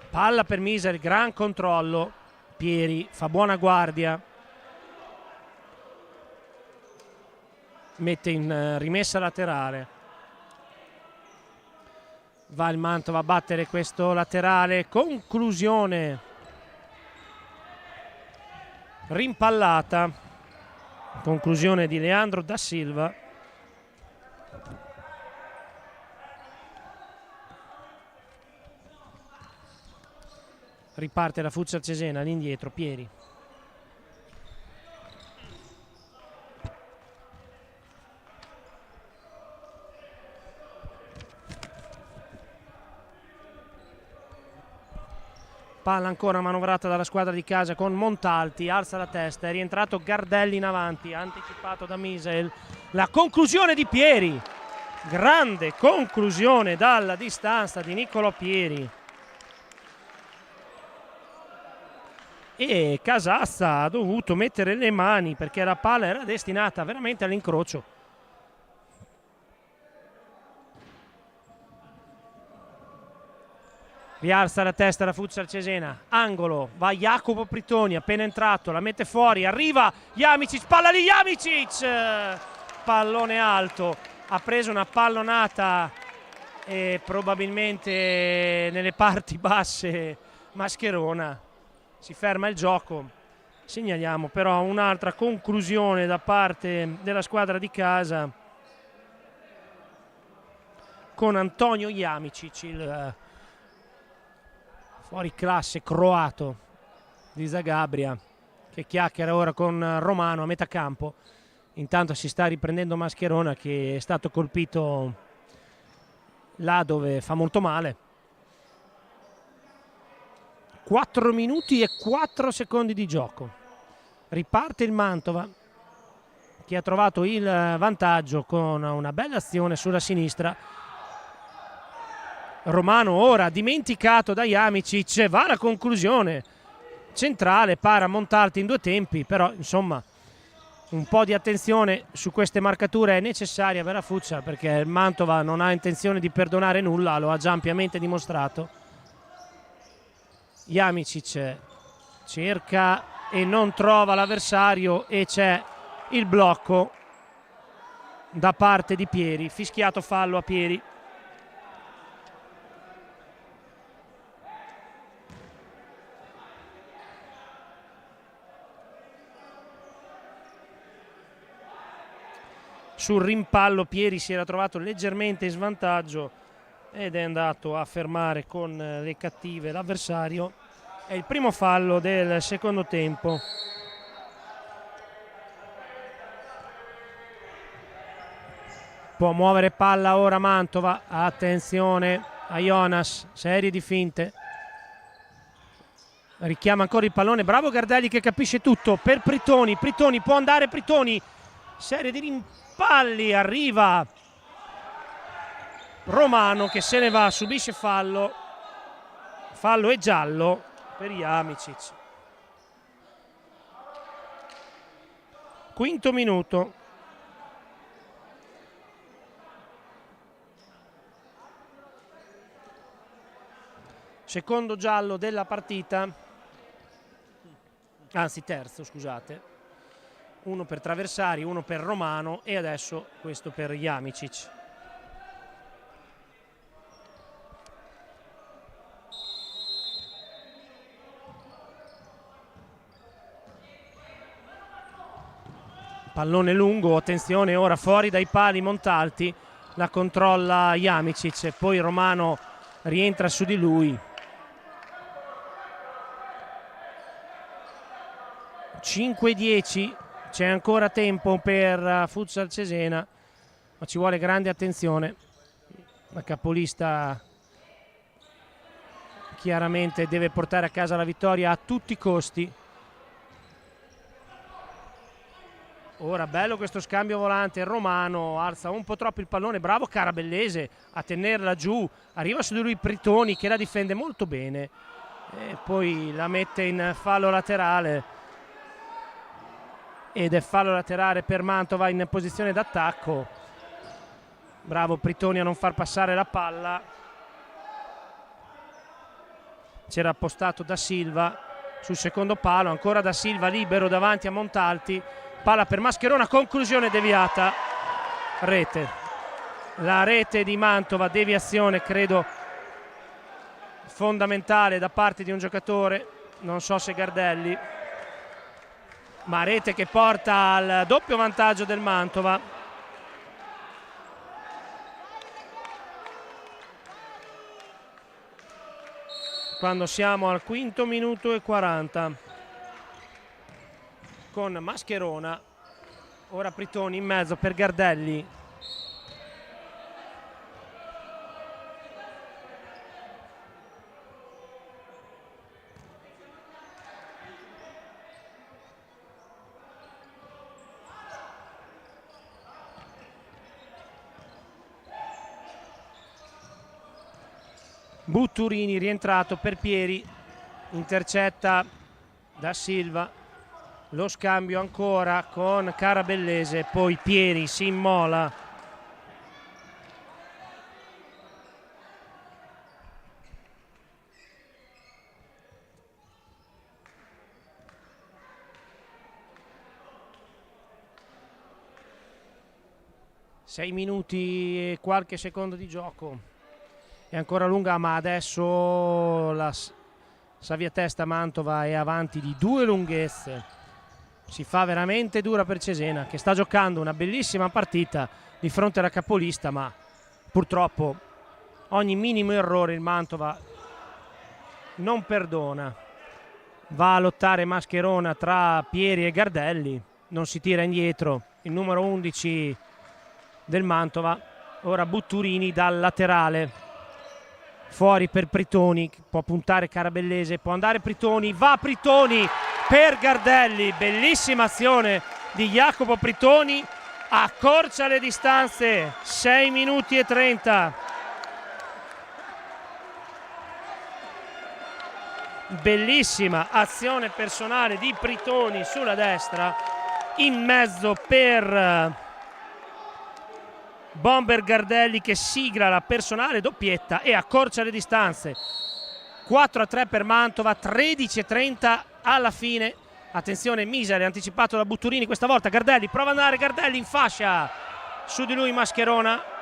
palla per Misael, gran controllo, Pieri fa buona guardia, mette in rimessa laterale, va il Mantova a battere questo laterale, conclusione rimpallata, conclusione di Leandro da Silva. Riparte la Futsal Cesena, all'indietro Pieri. Palla ancora manovrata dalla squadra di casa con Montalti, alza la testa, è rientrato Gardelli in avanti, anticipato da Misael. La conclusione di Pieri, grande conclusione dalla distanza di Niccolò Pieri. E Casazza ha dovuto mettere le mani perché la palla era destinata veramente all'incrocio. Rialza la testa la Futsal Cesena, angolo, va Jacopo Pritoni, appena entrato, la mette fuori, arriva Jamicic, palla lì Jamicic, pallone alto, ha preso una pallonata e probabilmente nelle parti basse Mascherona, si ferma il gioco. Segnaliamo però un'altra conclusione da parte della squadra di casa con Antonio Jamicic, il fuori classe croato di Zagabria, che chiacchiera ora con Romano a metà campo. Intanto si sta riprendendo Mascherona, che è stato colpito là dove fa molto male. 4 minuti e 4 secondi di gioco. Riparte il Mantova, che ha trovato il vantaggio con una bella azione sulla sinistra. Romano ora dimenticato da Jamicic, va alla conclusione centrale, para Montalti in 2 tempi, però insomma un po' di attenzione su queste marcature è necessaria per la Futsal, perché il Mantova non ha intenzione di perdonare nulla, lo ha già ampiamente dimostrato. Jamicic cerca e non trova l'avversario e c'è il blocco da parte di Pieri, fischiato fallo a Pieri. Sul rimpallo Pieri si era trovato leggermente in svantaggio ed è andato a fermare con le cattive l'avversario. È il primo fallo del secondo tempo. Può muovere palla ora Mantova, attenzione a Jonas, serie di finte. Richiama ancora il pallone, bravo Gardelli che capisce tutto per Pritoni, Pritoni può andare, Pritoni, serie di rimpalli, arriva Romano che se ne va, subisce fallo e giallo per Jamicic. Quinto minuto. secondo giallo della partita, anzi terzo, scusate, uno per Traversari, uno per Romano e adesso questo per Jamicic. Pallone lungo, attenzione, ora fuori dai pali Montalti, la controlla Jamicic, poi Romano rientra su di lui. 5-10, c'è ancora tempo per Futsal Cesena, ma ci vuole grande attenzione. La capolista chiaramente deve portare a casa la vittoria a tutti i costi. Ora bello questo scambio volante, Romano alza un po' troppo il pallone, bravo Carabellese a tenerla giù, arriva su di lui Pritoni che la difende molto bene e poi la mette in fallo laterale ed è fallo laterale per Mantova in posizione d'attacco. Bravo Pritoni a non far passare la palla, c'era appostato Da Silva sul secondo palo, ancora Da Silva libero davanti a Montalti, palla per Mascherona, conclusione deviata, rete. La rete di Mantova, deviazione credo fondamentale da parte di un giocatore, non so se Gardelli, ma rete che porta al doppio vantaggio del Mantova. Quando siamo al quinto minuto e 40. Con Mascherona, ora Pritoni in mezzo per Gardelli. Butturini rientrato per Pieri, intercetta Da Silva. Lo scambio ancora con Carabellese, poi Pieri si immola. Sei minuti e qualche secondo di gioco. È ancora lunga, ma adesso la Saviatesta Mantova è avanti di 2 lunghezze. Si fa veramente dura per Cesena, che sta giocando una bellissima partita di fronte alla capolista, ma purtroppo ogni minimo errore il Mantova non perdona. Va a lottare Mascherona tra Pieri e Gardelli, non si tira indietro il numero 11 del Mantova. Ora Butturini dal laterale, fuori per Pritoni, può puntare Carabellese, può andare Pritoni, va Pritoni per Gardelli, bellissima azione di Jacopo Pritoni, accorcia le distanze, 6 minuti e 30. Bellissima azione personale di Pritoni sulla destra, in mezzo per Bomber Gardelli che sigla la personale doppietta e accorcia le distanze. 4-3 per Mantova, 13-30 alla fine. Attenzione, Misari anticipato da Butturini, questa volta Gardelli prova ad andare, Gardelli in fascia, su di lui Mascherona.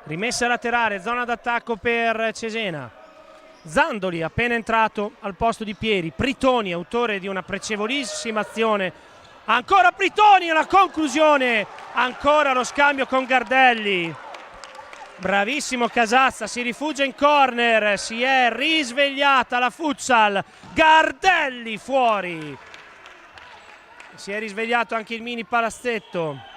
Rimessa laterale, zona d'attacco per Cesena. Zandoli appena entrato al posto di Pieri. Pritoni, autore di una pregevolissima azione. Ancora Pritoni, la conclusione. Ancora lo scambio con Gardelli. Bravissimo Casazza, si rifugia in corner. Si è risvegliata la futsal. Gardelli fuori. Si è risvegliato anche il mini palazzetto.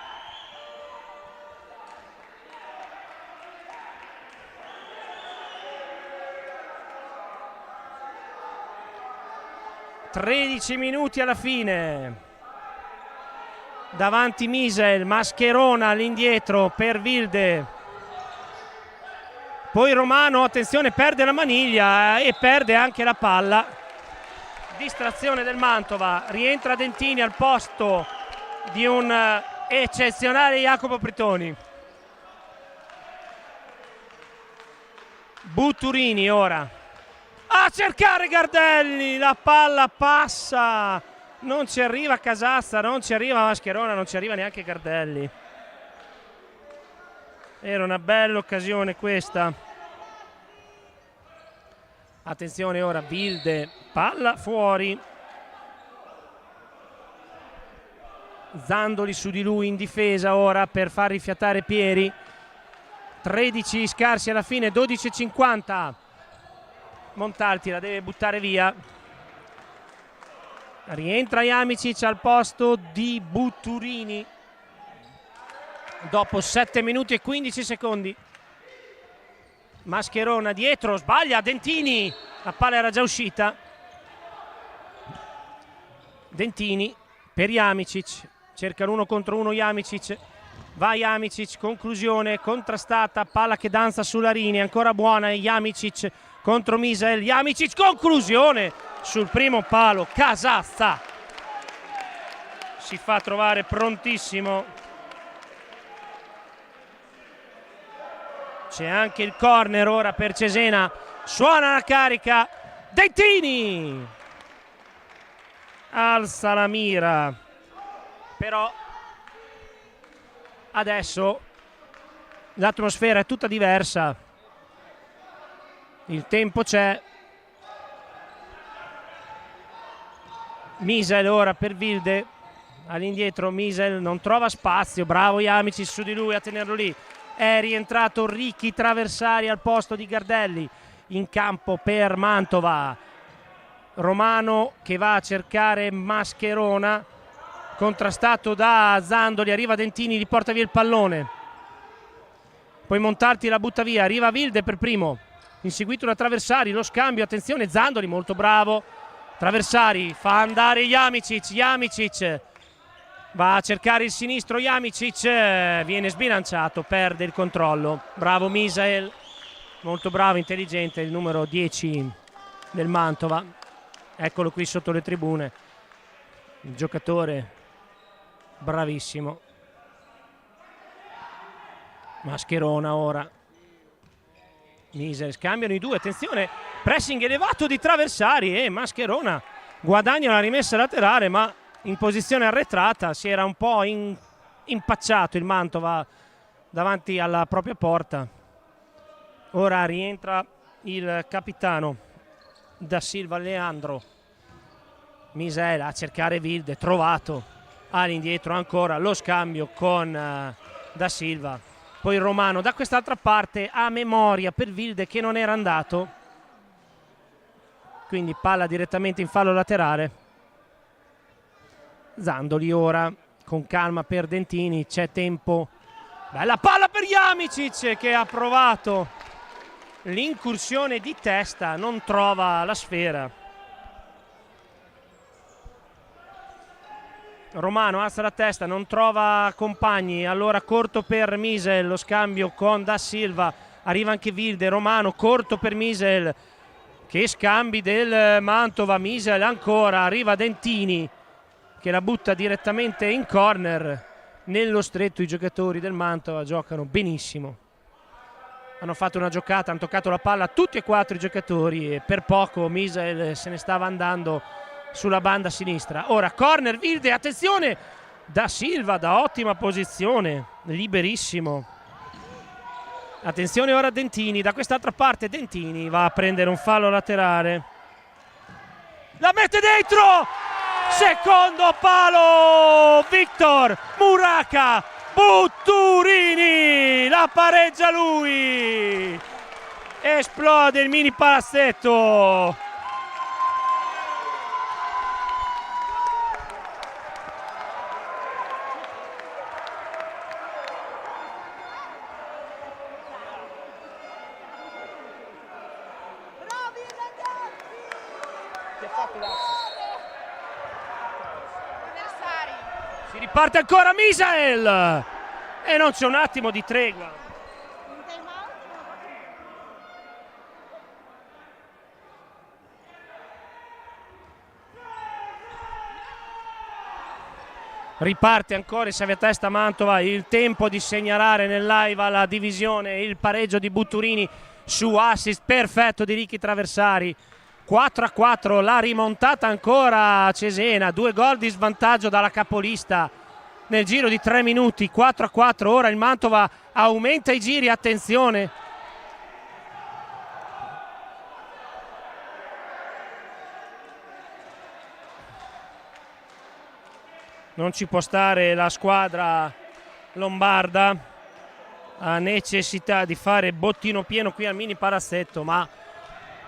(13 minuti alla fine). Davanti Misel, Mascherona all'indietro per Wilde. Poi Romano, attenzione, perde la maniglia e perde anche la palla. distrazione del Mantova, rientra Dentini al posto di un eccezionale Jacopo Pritoni. Butturini ora a cercare Gardelli, la palla passa, non ci arriva Casazza, non ci arriva Mascherona, non ci arriva neanche Gardelli. Era una bella occasione questa. Attenzione ora, Wilde, palla fuori. Zandoli su di lui in difesa ora per far rifiatare Pieri. 13 scarsi alla fine, 12,50. Montalti la deve buttare via. Rientra Jamicic al posto di Butturini dopo 7 minuti e 15 secondi. Mascherona dietro, sbaglia Dentini, la palla era già uscita. Dentini per Jamicic, cerca l'uno contro uno Jamicic, va Jamicic, conclusione contrastata, palla che danza sulla linea, ancora buona Jamicic contro Misael, Jamicic, conclusione sul primo palo, Casazza si fa trovare prontissimo. C'è anche il corner ora per Cesena, suona la carica, Dentini alza la mira, però adesso l'atmosfera è tutta diversa, il tempo c'è. Misael ora per Wilde, all'indietro Misael non trova spazio, bravo Jamicic su di lui a tenerlo lì. È rientrato Ricchi Traversari al posto di Gardelli in campo per Mantova. Romano che va a cercare Mascherona, contrastato da Zandoli, arriva Dentini, gli porta via il pallone. Poi Montalti la butta via, arriva Wilde per primo, inseguito da Traversari, lo scambio, attenzione Zandoli molto bravo. Traversari fa andare Jamicic, va a cercare il sinistro Jamicic, viene sbilanciato, perde il controllo. Bravo Misael, molto bravo, intelligente, il numero 10 del Mantova. Eccolo qui sotto le tribune, il giocatore bravissimo. Mascherona ora. Misael, scambiano i due, attenzione, pressing elevato di Traversari e Mascherona guadagna la rimessa laterale, ma in posizione arretrata, si era un po' impacciato il Mantova davanti alla propria porta. Ora rientra il capitano Da Silva Leandro. Misael a cercare Wilde, trovato all'indietro, ancora lo scambio con Da Silva, poi Romano da quest'altra parte a memoria per Wilde che non era andato, quindi palla direttamente in fallo laterale. Zandoli ora con calma per Dentini, c'è tempo, bella palla per Jamicic che ha provato l'incursione di testa, non trova la sfera. Romano alza la testa, non trova compagni, allora corto per Misael, lo scambio con Da Silva, arriva anche Wilde, Romano corto per Misael, che scambi del Mantova, Misael ancora, arriva Dentini che la butta direttamente in corner. Nello stretto i giocatori del Mantova giocano benissimo, hanno fatto una giocata, hanno toccato la palla tutti e quattro i giocatori e per poco Misael se ne stava andando sulla banda sinistra. Ora corner Wilde, attenzione Da Silva da ottima posizione, liberissimo. Attenzione ora Dentini, da quest'altra parte Dentini va a prendere un fallo laterale, la mette dentro, secondo palo Victor Muraca, Butturini la pareggia lui, esplode il mini palazzetto. Si riparte ancora Misael e non c'è un attimo di tregua. Riparte ancora il Savia Testa Mantova, il tempo di segnalare nel live alla divisione il pareggio di Butturini su assist perfetto di Ricky Traversari. 4-4, la rimontata ancora Cesena, 2 gol di svantaggio dalla capolista nel giro di 3 minuti. 4-4, ora il Mantova aumenta i giri, attenzione. Non ci può stare la squadra lombarda, ha necessità di fare bottino pieno qui al mini palazzetto, ma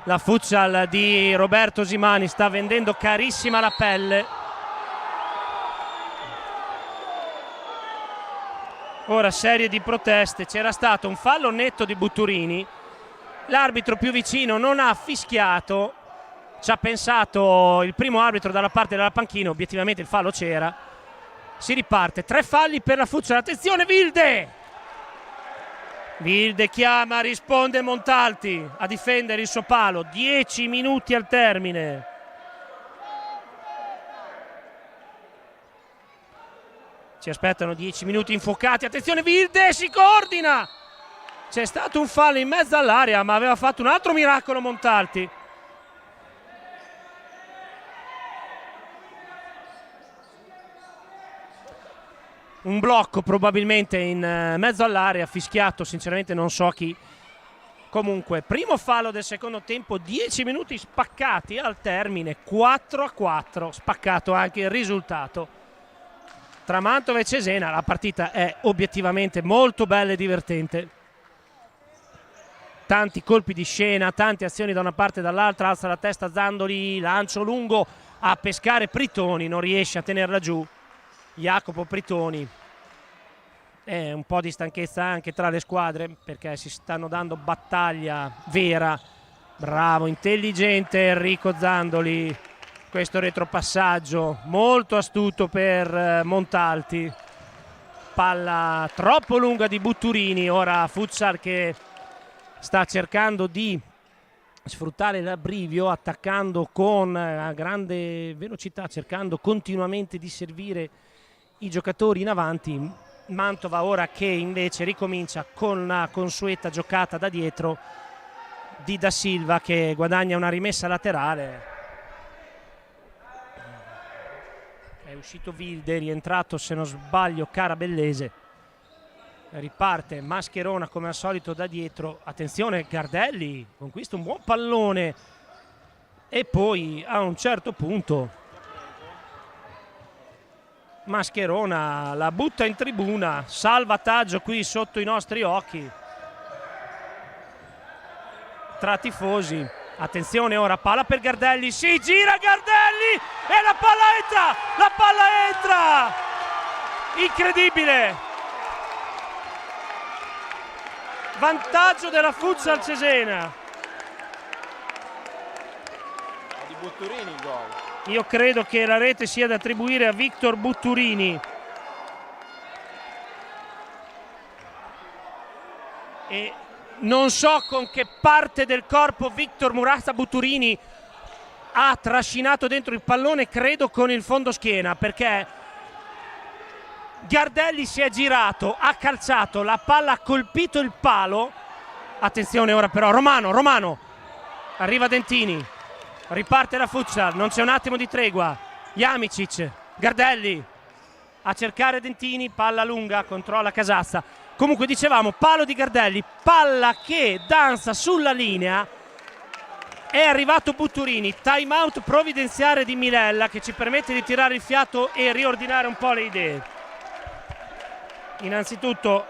la futsal di Roberto Simani sta vendendo carissima la pelle. Ora serie di proteste, c'era stato un fallo netto di Butturini, l'arbitro più vicino non ha fischiato, ci ha pensato il primo arbitro dalla parte della panchina, obiettivamente il fallo c'era. Si riparte, 3 falli per la futsal, attenzione Wilde! Wilde chiama, risponde Montalti a difendere il suo palo, 10 minuti al termine. Ci aspettano 10 minuti infuocati, attenzione Wilde, si coordina! C'è stato un fallo in mezzo all'area, ma aveva fatto un altro miracolo Montalti. Un blocco probabilmente in mezzo all'area, fischiato, sinceramente non so chi. Comunque, primo fallo del secondo tempo, 10 minuti spaccati al termine, 4-4, spaccato anche il risultato. Tra Mantova e Cesena la partita è obiettivamente molto bella e divertente. Tanti colpi di scena, tante azioni da una parte e dall'altra, alza la testa Zandoli, lancio lungo a pescare Pritoni, non riesce a tenerla giù. Jacopo Pritoni. È un po' di stanchezza anche tra le squadre perché si stanno dando battaglia vera. Bravo, intelligente Enrico Zandoli. Questo retropassaggio molto astuto per Montalti. Palla troppo lunga di Butturini. Ora futsal che sta cercando di sfruttare l'abbrivio, attaccando con grande velocità, cercando continuamente di servire i giocatori in avanti. Mantova ora che invece ricomincia con una consueta giocata da dietro di Da Silva che guadagna una rimessa laterale. È uscito Wilde, rientrato se non sbaglio Carabellese. Riparte Mascherona come al solito da dietro, attenzione Gardelli conquista un buon pallone e poi a un certo punto Mascherona la butta in tribuna, salvataggio qui sotto i nostri occhi tra tifosi. Attenzione ora, palla per Gardelli, si gira Gardelli e la palla entra, incredibile, vantaggio della futsal Cesena. Di Butturini il gol. Io credo che la rete sia da attribuire a Victor Butturini. E non so con che parte del corpo Victor Murazza Butturini ha trascinato dentro il pallone, credo con il fondoschiena, perché Gardelli si è girato, ha calciato, la palla ha colpito il palo. Attenzione ora però, Romano, arriva Dentini. Riparte la futsal, non c'è un attimo di tregua. Jamicic, Gardelli a cercare Dentini, palla lunga, controlla Casazza. Comunque dicevamo, palo di Gardelli, palla che danza sulla linea. È arrivato Butturini, time out provvidenziale di Milella che ci permette di tirare il fiato e riordinare un po' le idee. Innanzitutto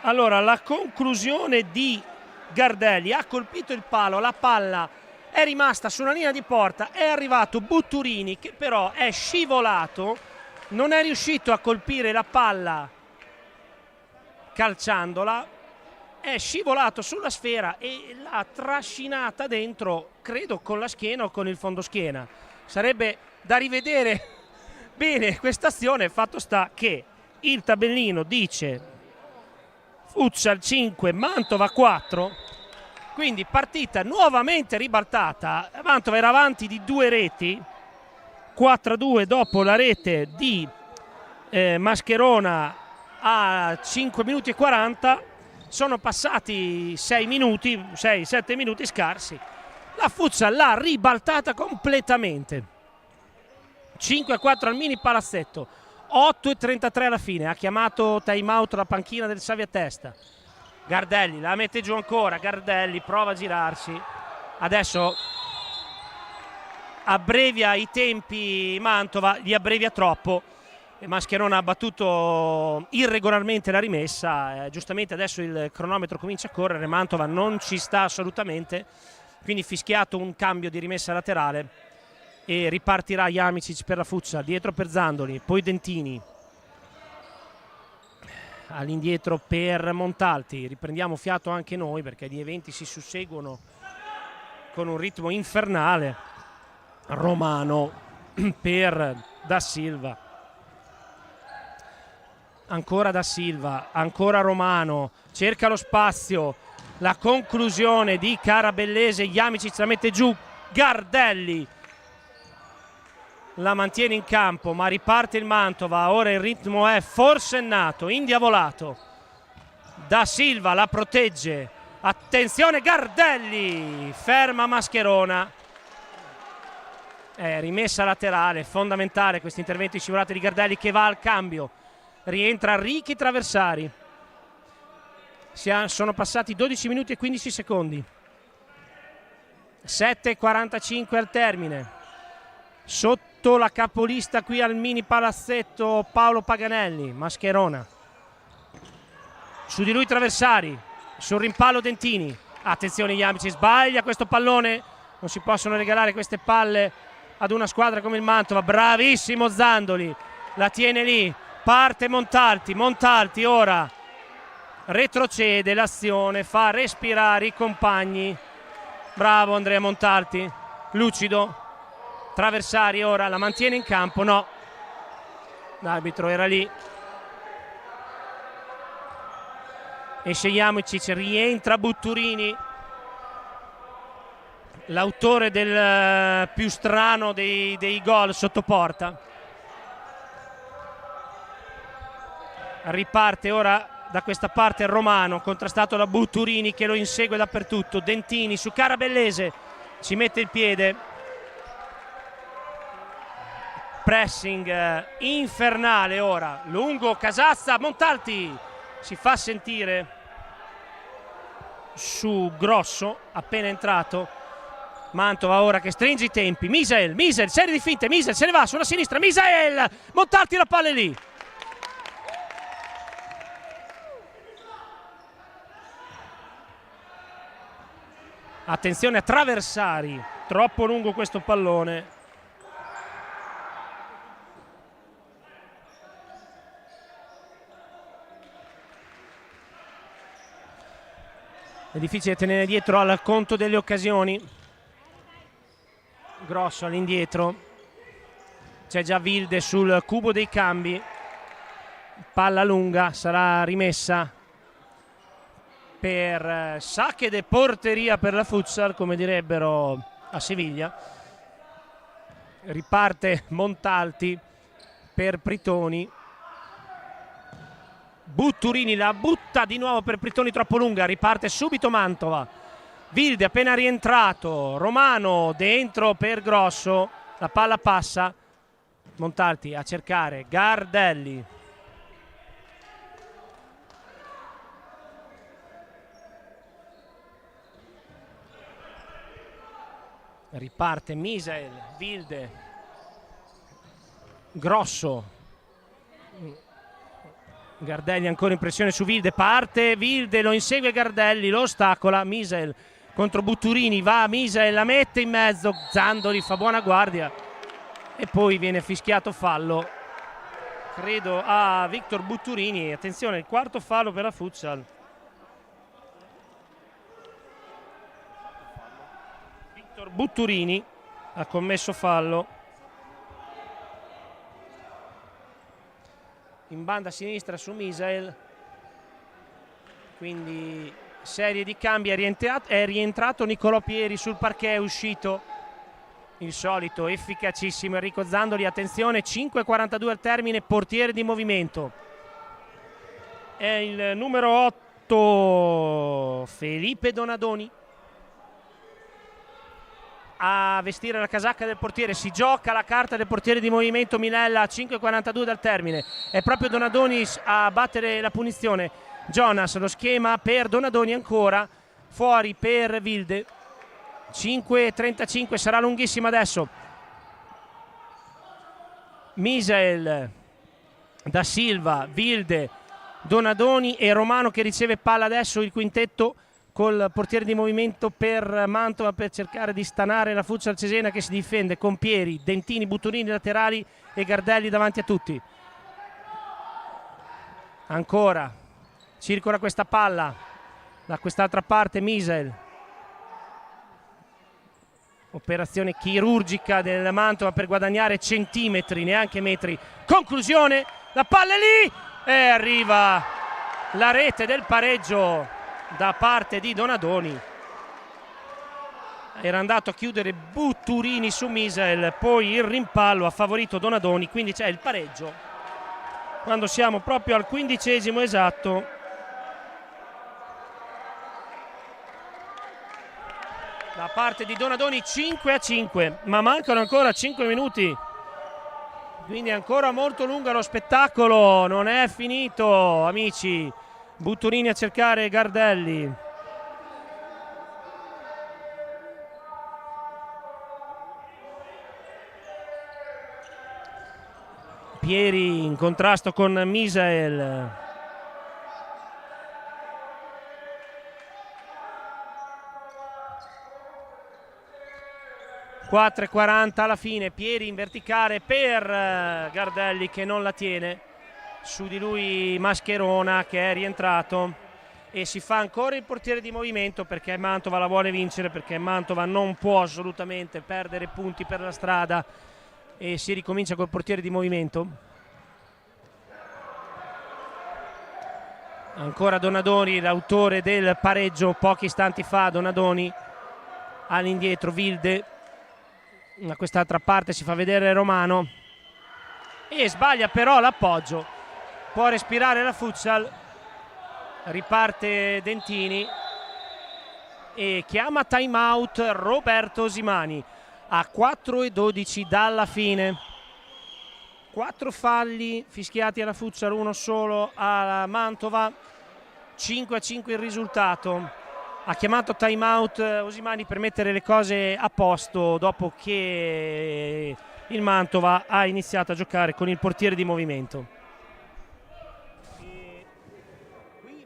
allora la conclusione di Gardelli, ha colpito il palo, la palla è rimasta sulla linea di porta, è arrivato Butturini che però è scivolato, non è riuscito a colpire la palla calciandola, è scivolato sulla sfera e l'ha trascinata dentro, credo con la schiena o con il fondoschiena. Sarebbe da rivedere bene questa azione. Fatto sta che il tabellino dice futsal 5, Mantova 4. Quindi partita nuovamente ribaltata, Mantova era avanti di 2 reti, 4-2 dopo la rete di Mascherona a 5 minuti e 40, sono passati 6 minuti, 6-7 minuti scarsi, la Futsal l'ha ribaltata completamente. 5-4 al mini palazzetto, 8-33 alla fine, ha chiamato time out la panchina del Savia Testa. Gardelli la mette giù ancora, Gardelli prova a girarsi, adesso abbrevia i tempi Mantova, li abbrevia troppo, Mascherona ha battuto irregolarmente la rimessa, giustamente adesso il cronometro comincia a correre, Mantova non ci sta assolutamente, quindi fischiato un cambio di rimessa laterale e ripartirà Jamicic per la Futsal, dietro per Zandoli, poi Dentini, all'indietro per Montalti, riprendiamo fiato anche noi perché gli eventi si susseguono con un ritmo infernale. Romano per Da Silva, ancora Da Silva, ancora Romano, cerca lo spazio, la conclusione di Carabellese, Jamicic la mette giù, Gardelli la mantiene in campo ma riparte il Mantova, ora il ritmo è forsennato, indiavolato. Da Silva la protegge, attenzione Gardelli, ferma Mascherona, rimessa laterale, fondamentale questo intervento di scivolata di Gardelli che va al cambio, rientra Ricky Traversari, sono passati 12 minuti e 15 secondi, 7:45 al termine. Sotto la capolista qui al mini palazzetto Paolo Paganelli, Mascherona, su di lui Traversari, sul rimpallo Dentini, attenzione Jamicic, sbaglia questo pallone, non si possono regalare queste palle ad una squadra come il Mantova, bravissimo Zandoli, la tiene lì, parte Montalti, Montalti ora retrocede l'azione, fa respirare i compagni, bravo Andrea Montalti, lucido. Traversari ora la mantiene in campo, no, l'arbitro era lì, esce Jamicic, rientra Butturini, l'autore del più strano dei gol sotto porta. Riparte ora da questa parte Romano, contrastato da Butturini che lo insegue dappertutto, Dentini su Carabellese, ci mette il piede, pressing infernale ora, lungo Casazza, Montalti si fa sentire su Grosso appena entrato, Mantova ora che stringe i tempi, Misael, serie di finte, Misael se ne va sulla sinistra, Misael, Montalti la palla è lì. Attenzione a Traversari, troppo lungo questo pallone. È difficile tenere dietro al conto delle occasioni. Grosso all'indietro, c'è già Wilde sul cubo dei cambi, palla lunga, sarà rimessa per sacche de porteria per la Futsal, come direbbero a Siviglia. Riparte Montalti per Pritoni, Butturini la butta di nuovo per Pritoni, troppo lunga, riparte subito Mantova, Wilde appena rientrato, Romano dentro per Grosso, la palla passa, Montalti a cercare Gardelli, riparte Misael, Wilde, Grosso, Gardelli ancora in pressione su Wilde, parte Wilde, lo insegue Gardelli, lo ostacola, Misael contro Butturini, va Misael, la mette in mezzo, Zandoli fa buona guardia e poi viene fischiato fallo, credo a Victor Butturini. Attenzione, il quarto fallo per la Futsal. Victor Butturini ha commesso fallo. In banda sinistra su Misael, quindi serie di cambi, è rientrato Nicolò Pieri sul parquet, è uscito il solito efficacissimo Enrico Zandoli. Attenzione, 5:42 al termine, portiere di movimento è il numero 8 Felipe Donadoni a vestire la casacca del portiere. Si gioca la carta del portiere di movimento Minella a 5:42 dal termine, è proprio Donadoni a battere la punizione. Jonas, lo schema per Donadoni ancora, fuori per Wilde. 5:35, sarà lunghissima adesso. Misael, Da Silva, Wilde, Donadoni e Romano che riceve palla adesso. Il quintetto col portiere di movimento per Mantova per cercare di stanare la Futsal Cesena che si difende con Pieri, Dentini, Butturini laterali e Gardelli davanti a tutti. Ancora circola questa palla da quest'altra parte. Misael, operazione chirurgica del Mantova per guadagnare centimetri, neanche metri. Conclusione, la palla è lì e arriva la rete del pareggio da parte di Donadoni. Era andato a chiudere Butturini su Misael, poi il rimpallo ha favorito Donadoni, quindi c'è il pareggio quando siamo proprio al 15° esatto. Da parte di Donadoni 5:5, ma mancano ancora 5 minuti, quindi è ancora molto lungo lo spettacolo, non è finito amici. Butturini a cercare Gardelli. Pieri in contrasto con Misael. (4:40) alla fine. Pieri in verticale per Gardelli che non la tiene. Su di lui Mascherona che è rientrato e si fa ancora il portiere di movimento perché Mantova la vuole vincere, perché Mantova non può assolutamente perdere punti per la strada, e si ricomincia col portiere di movimento. Ancora Donadoni, l'autore del pareggio pochi istanti fa. Donadoni all'indietro, Wilde da quest'altra parte, si fa vedere Romano e sbaglia però l'appoggio. Può respirare la Futsal, riparte Dentini e chiama time out Roberto Osimani a 4:12 dalla fine. 4 falli fischiati alla Futsal, 1 solo alla Mantova. 5:5 il risultato. Ha chiamato time out Osimani per mettere le cose a posto dopo che il Mantova ha iniziato a giocare con il portiere di movimento.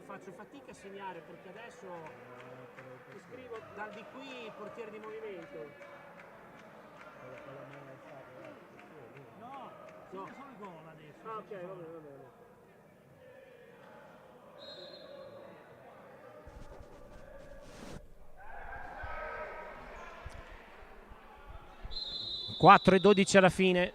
Faccio fatica a segnare perché adesso scrivo dal di qui portiere di movimento. No, sono i gol adesso. Ah, ok, va bene. 4:12 alla fine.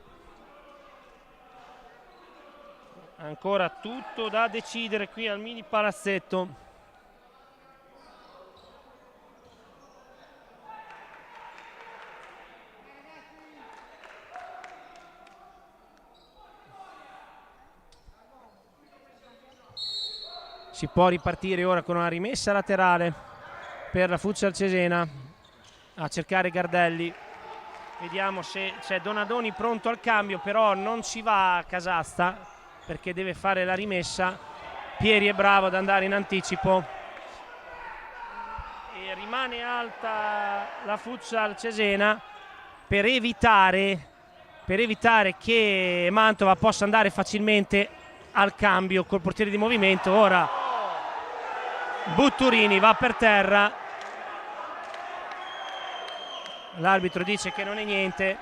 Ancora tutto da decidere qui al mini palazzetto. Si può ripartire ora con una rimessa laterale per la Futsal Cesena. A cercare Gardelli. Vediamo se c'è Donadoni pronto al cambio, però non ci va a Casasta perché deve fare la rimessa. Pieri è bravo ad andare in anticipo e rimane alta la Futsal Cesena per evitare che Mantova possa andare facilmente al cambio col portiere di movimento. Ora Butturini va per terra, l'arbitro dice che non è niente,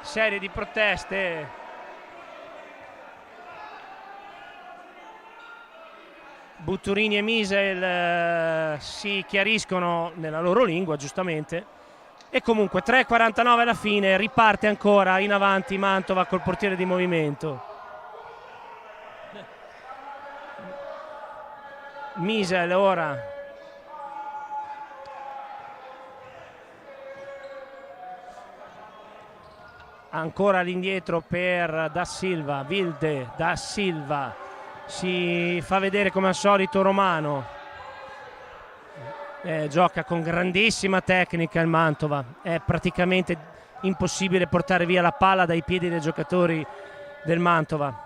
serie di proteste. Butturini e Misael si chiariscono nella loro lingua, giustamente, e comunque 3:49 alla fine, riparte ancora in avanti Mantova col portiere di movimento. Misael ora ancora all'indietro per Da Silva, Wilde, Da Silva, si fa vedere come al solito Romano. Gioca con grandissima tecnica il Mantova, è praticamente impossibile portare via la palla dai piedi dei giocatori del Mantova.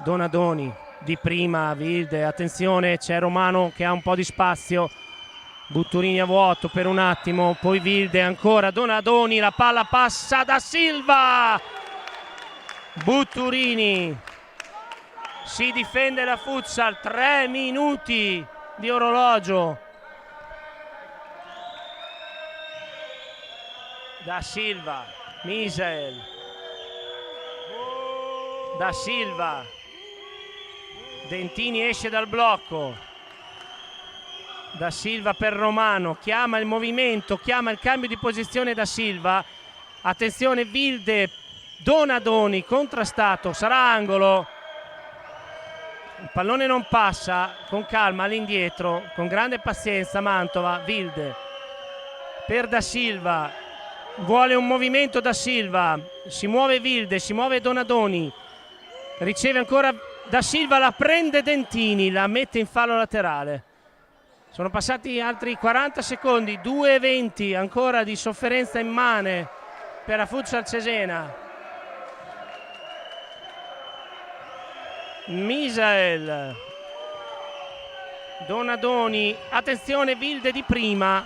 Donadoni di prima, Wilde, attenzione, c'è Romano che ha un po' di spazio, Butturini a vuoto per un attimo, poi Wilde ancora, Donadoni, la palla passa da Silva, Butturini, si difende la Futsal, 3 minuti di orologio. Da Silva, Misael, Da Silva, Dentini esce dal blocco, Da Silva per Romano, chiama il movimento, chiama il cambio di posizione Da Silva, attenzione Wilde, Donadoni contrastato, sarà angolo, il pallone non passa, con calma all'indietro, con grande pazienza Mantova, Wilde per Da Silva, vuole un movimento Da Silva, si muove Wilde, si muove Donadoni, riceve ancora Da Silva, la prende Dentini, la mette in fallo laterale. Sono passati altri 40 secondi, 2:20 ancora di sofferenza immane per la Futsal Cesena. Misael, Donadoni, attenzione Wilde di prima,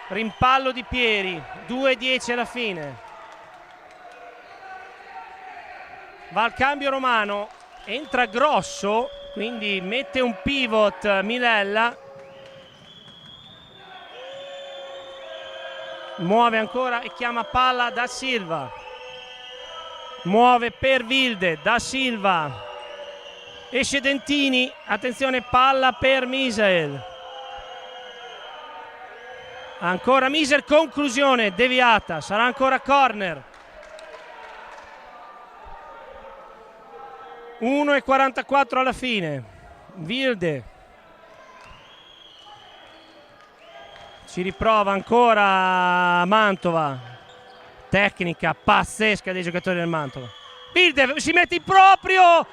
rimpallo di Pieri, 2:10 alla fine. Va al cambio Romano, entra Grosso, quindi mette un pivot Milella, muove ancora e chiama palla Da Silva, muove per Wilde, Da Silva, esce Dentini, attenzione palla per Misael, ancora Misael, conclusione deviata, sarà ancora corner. 1:44 alla fine. Wilde ci riprova ancora Mantova, tecnica pazzesca dei giocatori del Mantova. Wilde si mette in proprio,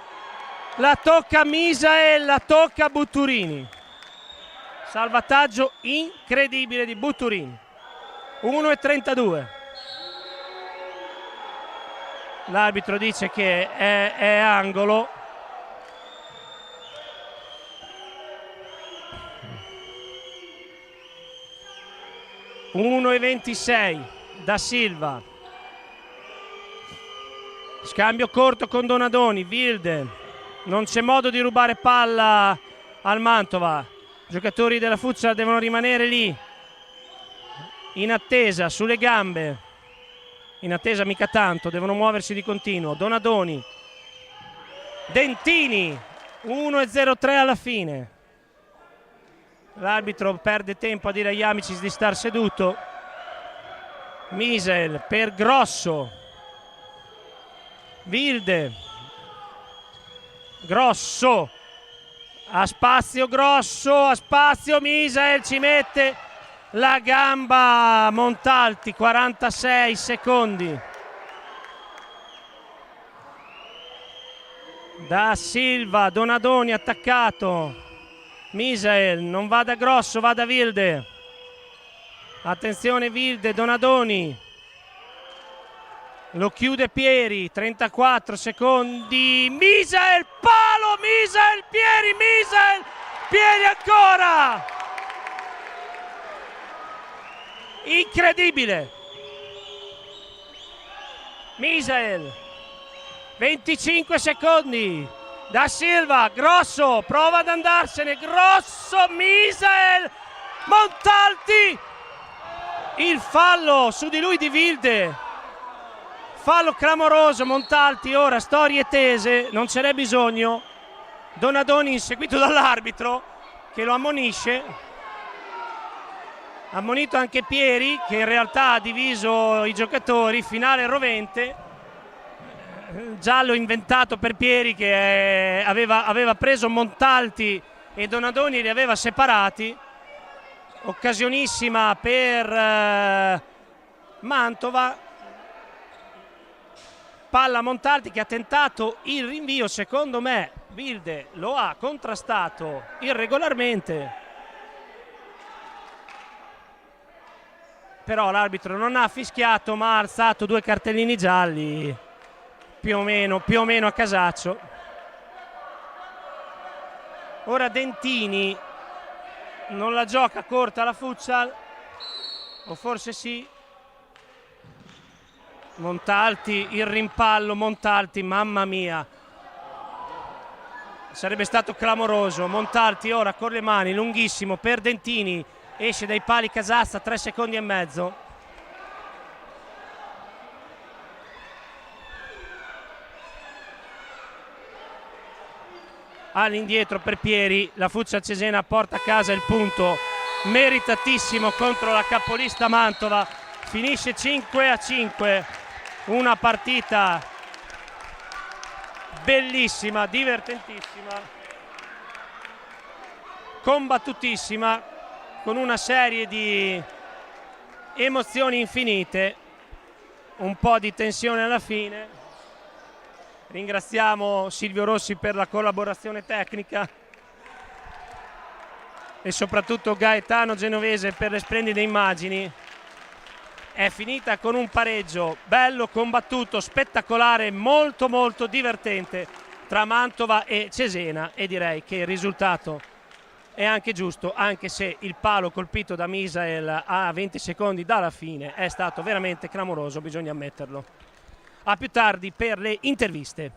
la tocca Misael, la tocca Butturini, salvataggio incredibile di Butturini. 1:32. L'arbitro dice che è angolo. (1:26) Da Silva, scambio corto con Donadoni, Wilde, non c'è modo di rubare palla al Mantova, i giocatori della Futsal devono rimanere lì in attesa, sulle gambe, in attesa mica tanto, devono muoversi di continuo. Donadoni, Dentini, 1:03 alla fine. L'arbitro perde tempo a dire agli amici di star seduto. Misael per Grosso, Wilde, Grosso, a spazio Grosso, a spazio Misael, ci mette la gamba Montalti, 46 secondi. Da Silva, Donadoni attaccato, Misael, non va da Grosso, va da Wilde. Attenzione Wilde, Donadoni. Lo chiude Pieri, 34 secondi. Misael, palo, Misael, Pieri ancora. Incredibile. Misael, 25 secondi. Da Silva, Grosso, prova ad andarsene, Grosso, Misael, Montalti, il fallo su di lui di Wilde, fallo clamoroso, Montalti, ora storie tese, non ce n'è bisogno, Donadoni inseguito dall'arbitro che lo ammonisce, ammonito anche Pieri che in realtà ha diviso i giocatori, finale rovente. Giallo inventato per Pieri che aveva preso Montalti e Donadoni li aveva separati. Occasionissima per Mantova. palla Montalti che ha tentato il rinvio, secondo me Wilde lo ha contrastato irregolarmente, però l'arbitro non ha fischiato ma ha alzato 2 cartellini gialli più o meno a casaccio. Ora Dentini non la gioca corta la futsal, o forse sì. Montalti, il rimpallo Montalti, mamma mia, sarebbe stato clamoroso. Montalti ora con le mani, lunghissimo per Dentini, esce dai pali Casazza, 3 secondi e mezzo. All'indietro per Pieri, la futsal Cesena porta a casa il punto meritatissimo contro la capolista Mantova, finisce 5-5. Una partita bellissima, divertentissima, combattutissima, con una serie di emozioni infinite, un po' di tensione alla fine. Ringraziamo Silvio Rossi per la collaborazione tecnica e soprattutto Gaetano Genovese per le splendide immagini. È finita con un pareggio bello, combattuto, spettacolare, molto molto divertente tra Mantova e Cesena, e direi che il risultato è anche giusto, anche se il palo colpito da Misael a 20 secondi dalla fine è stato veramente clamoroso, bisogna ammetterlo. A più tardi per le interviste.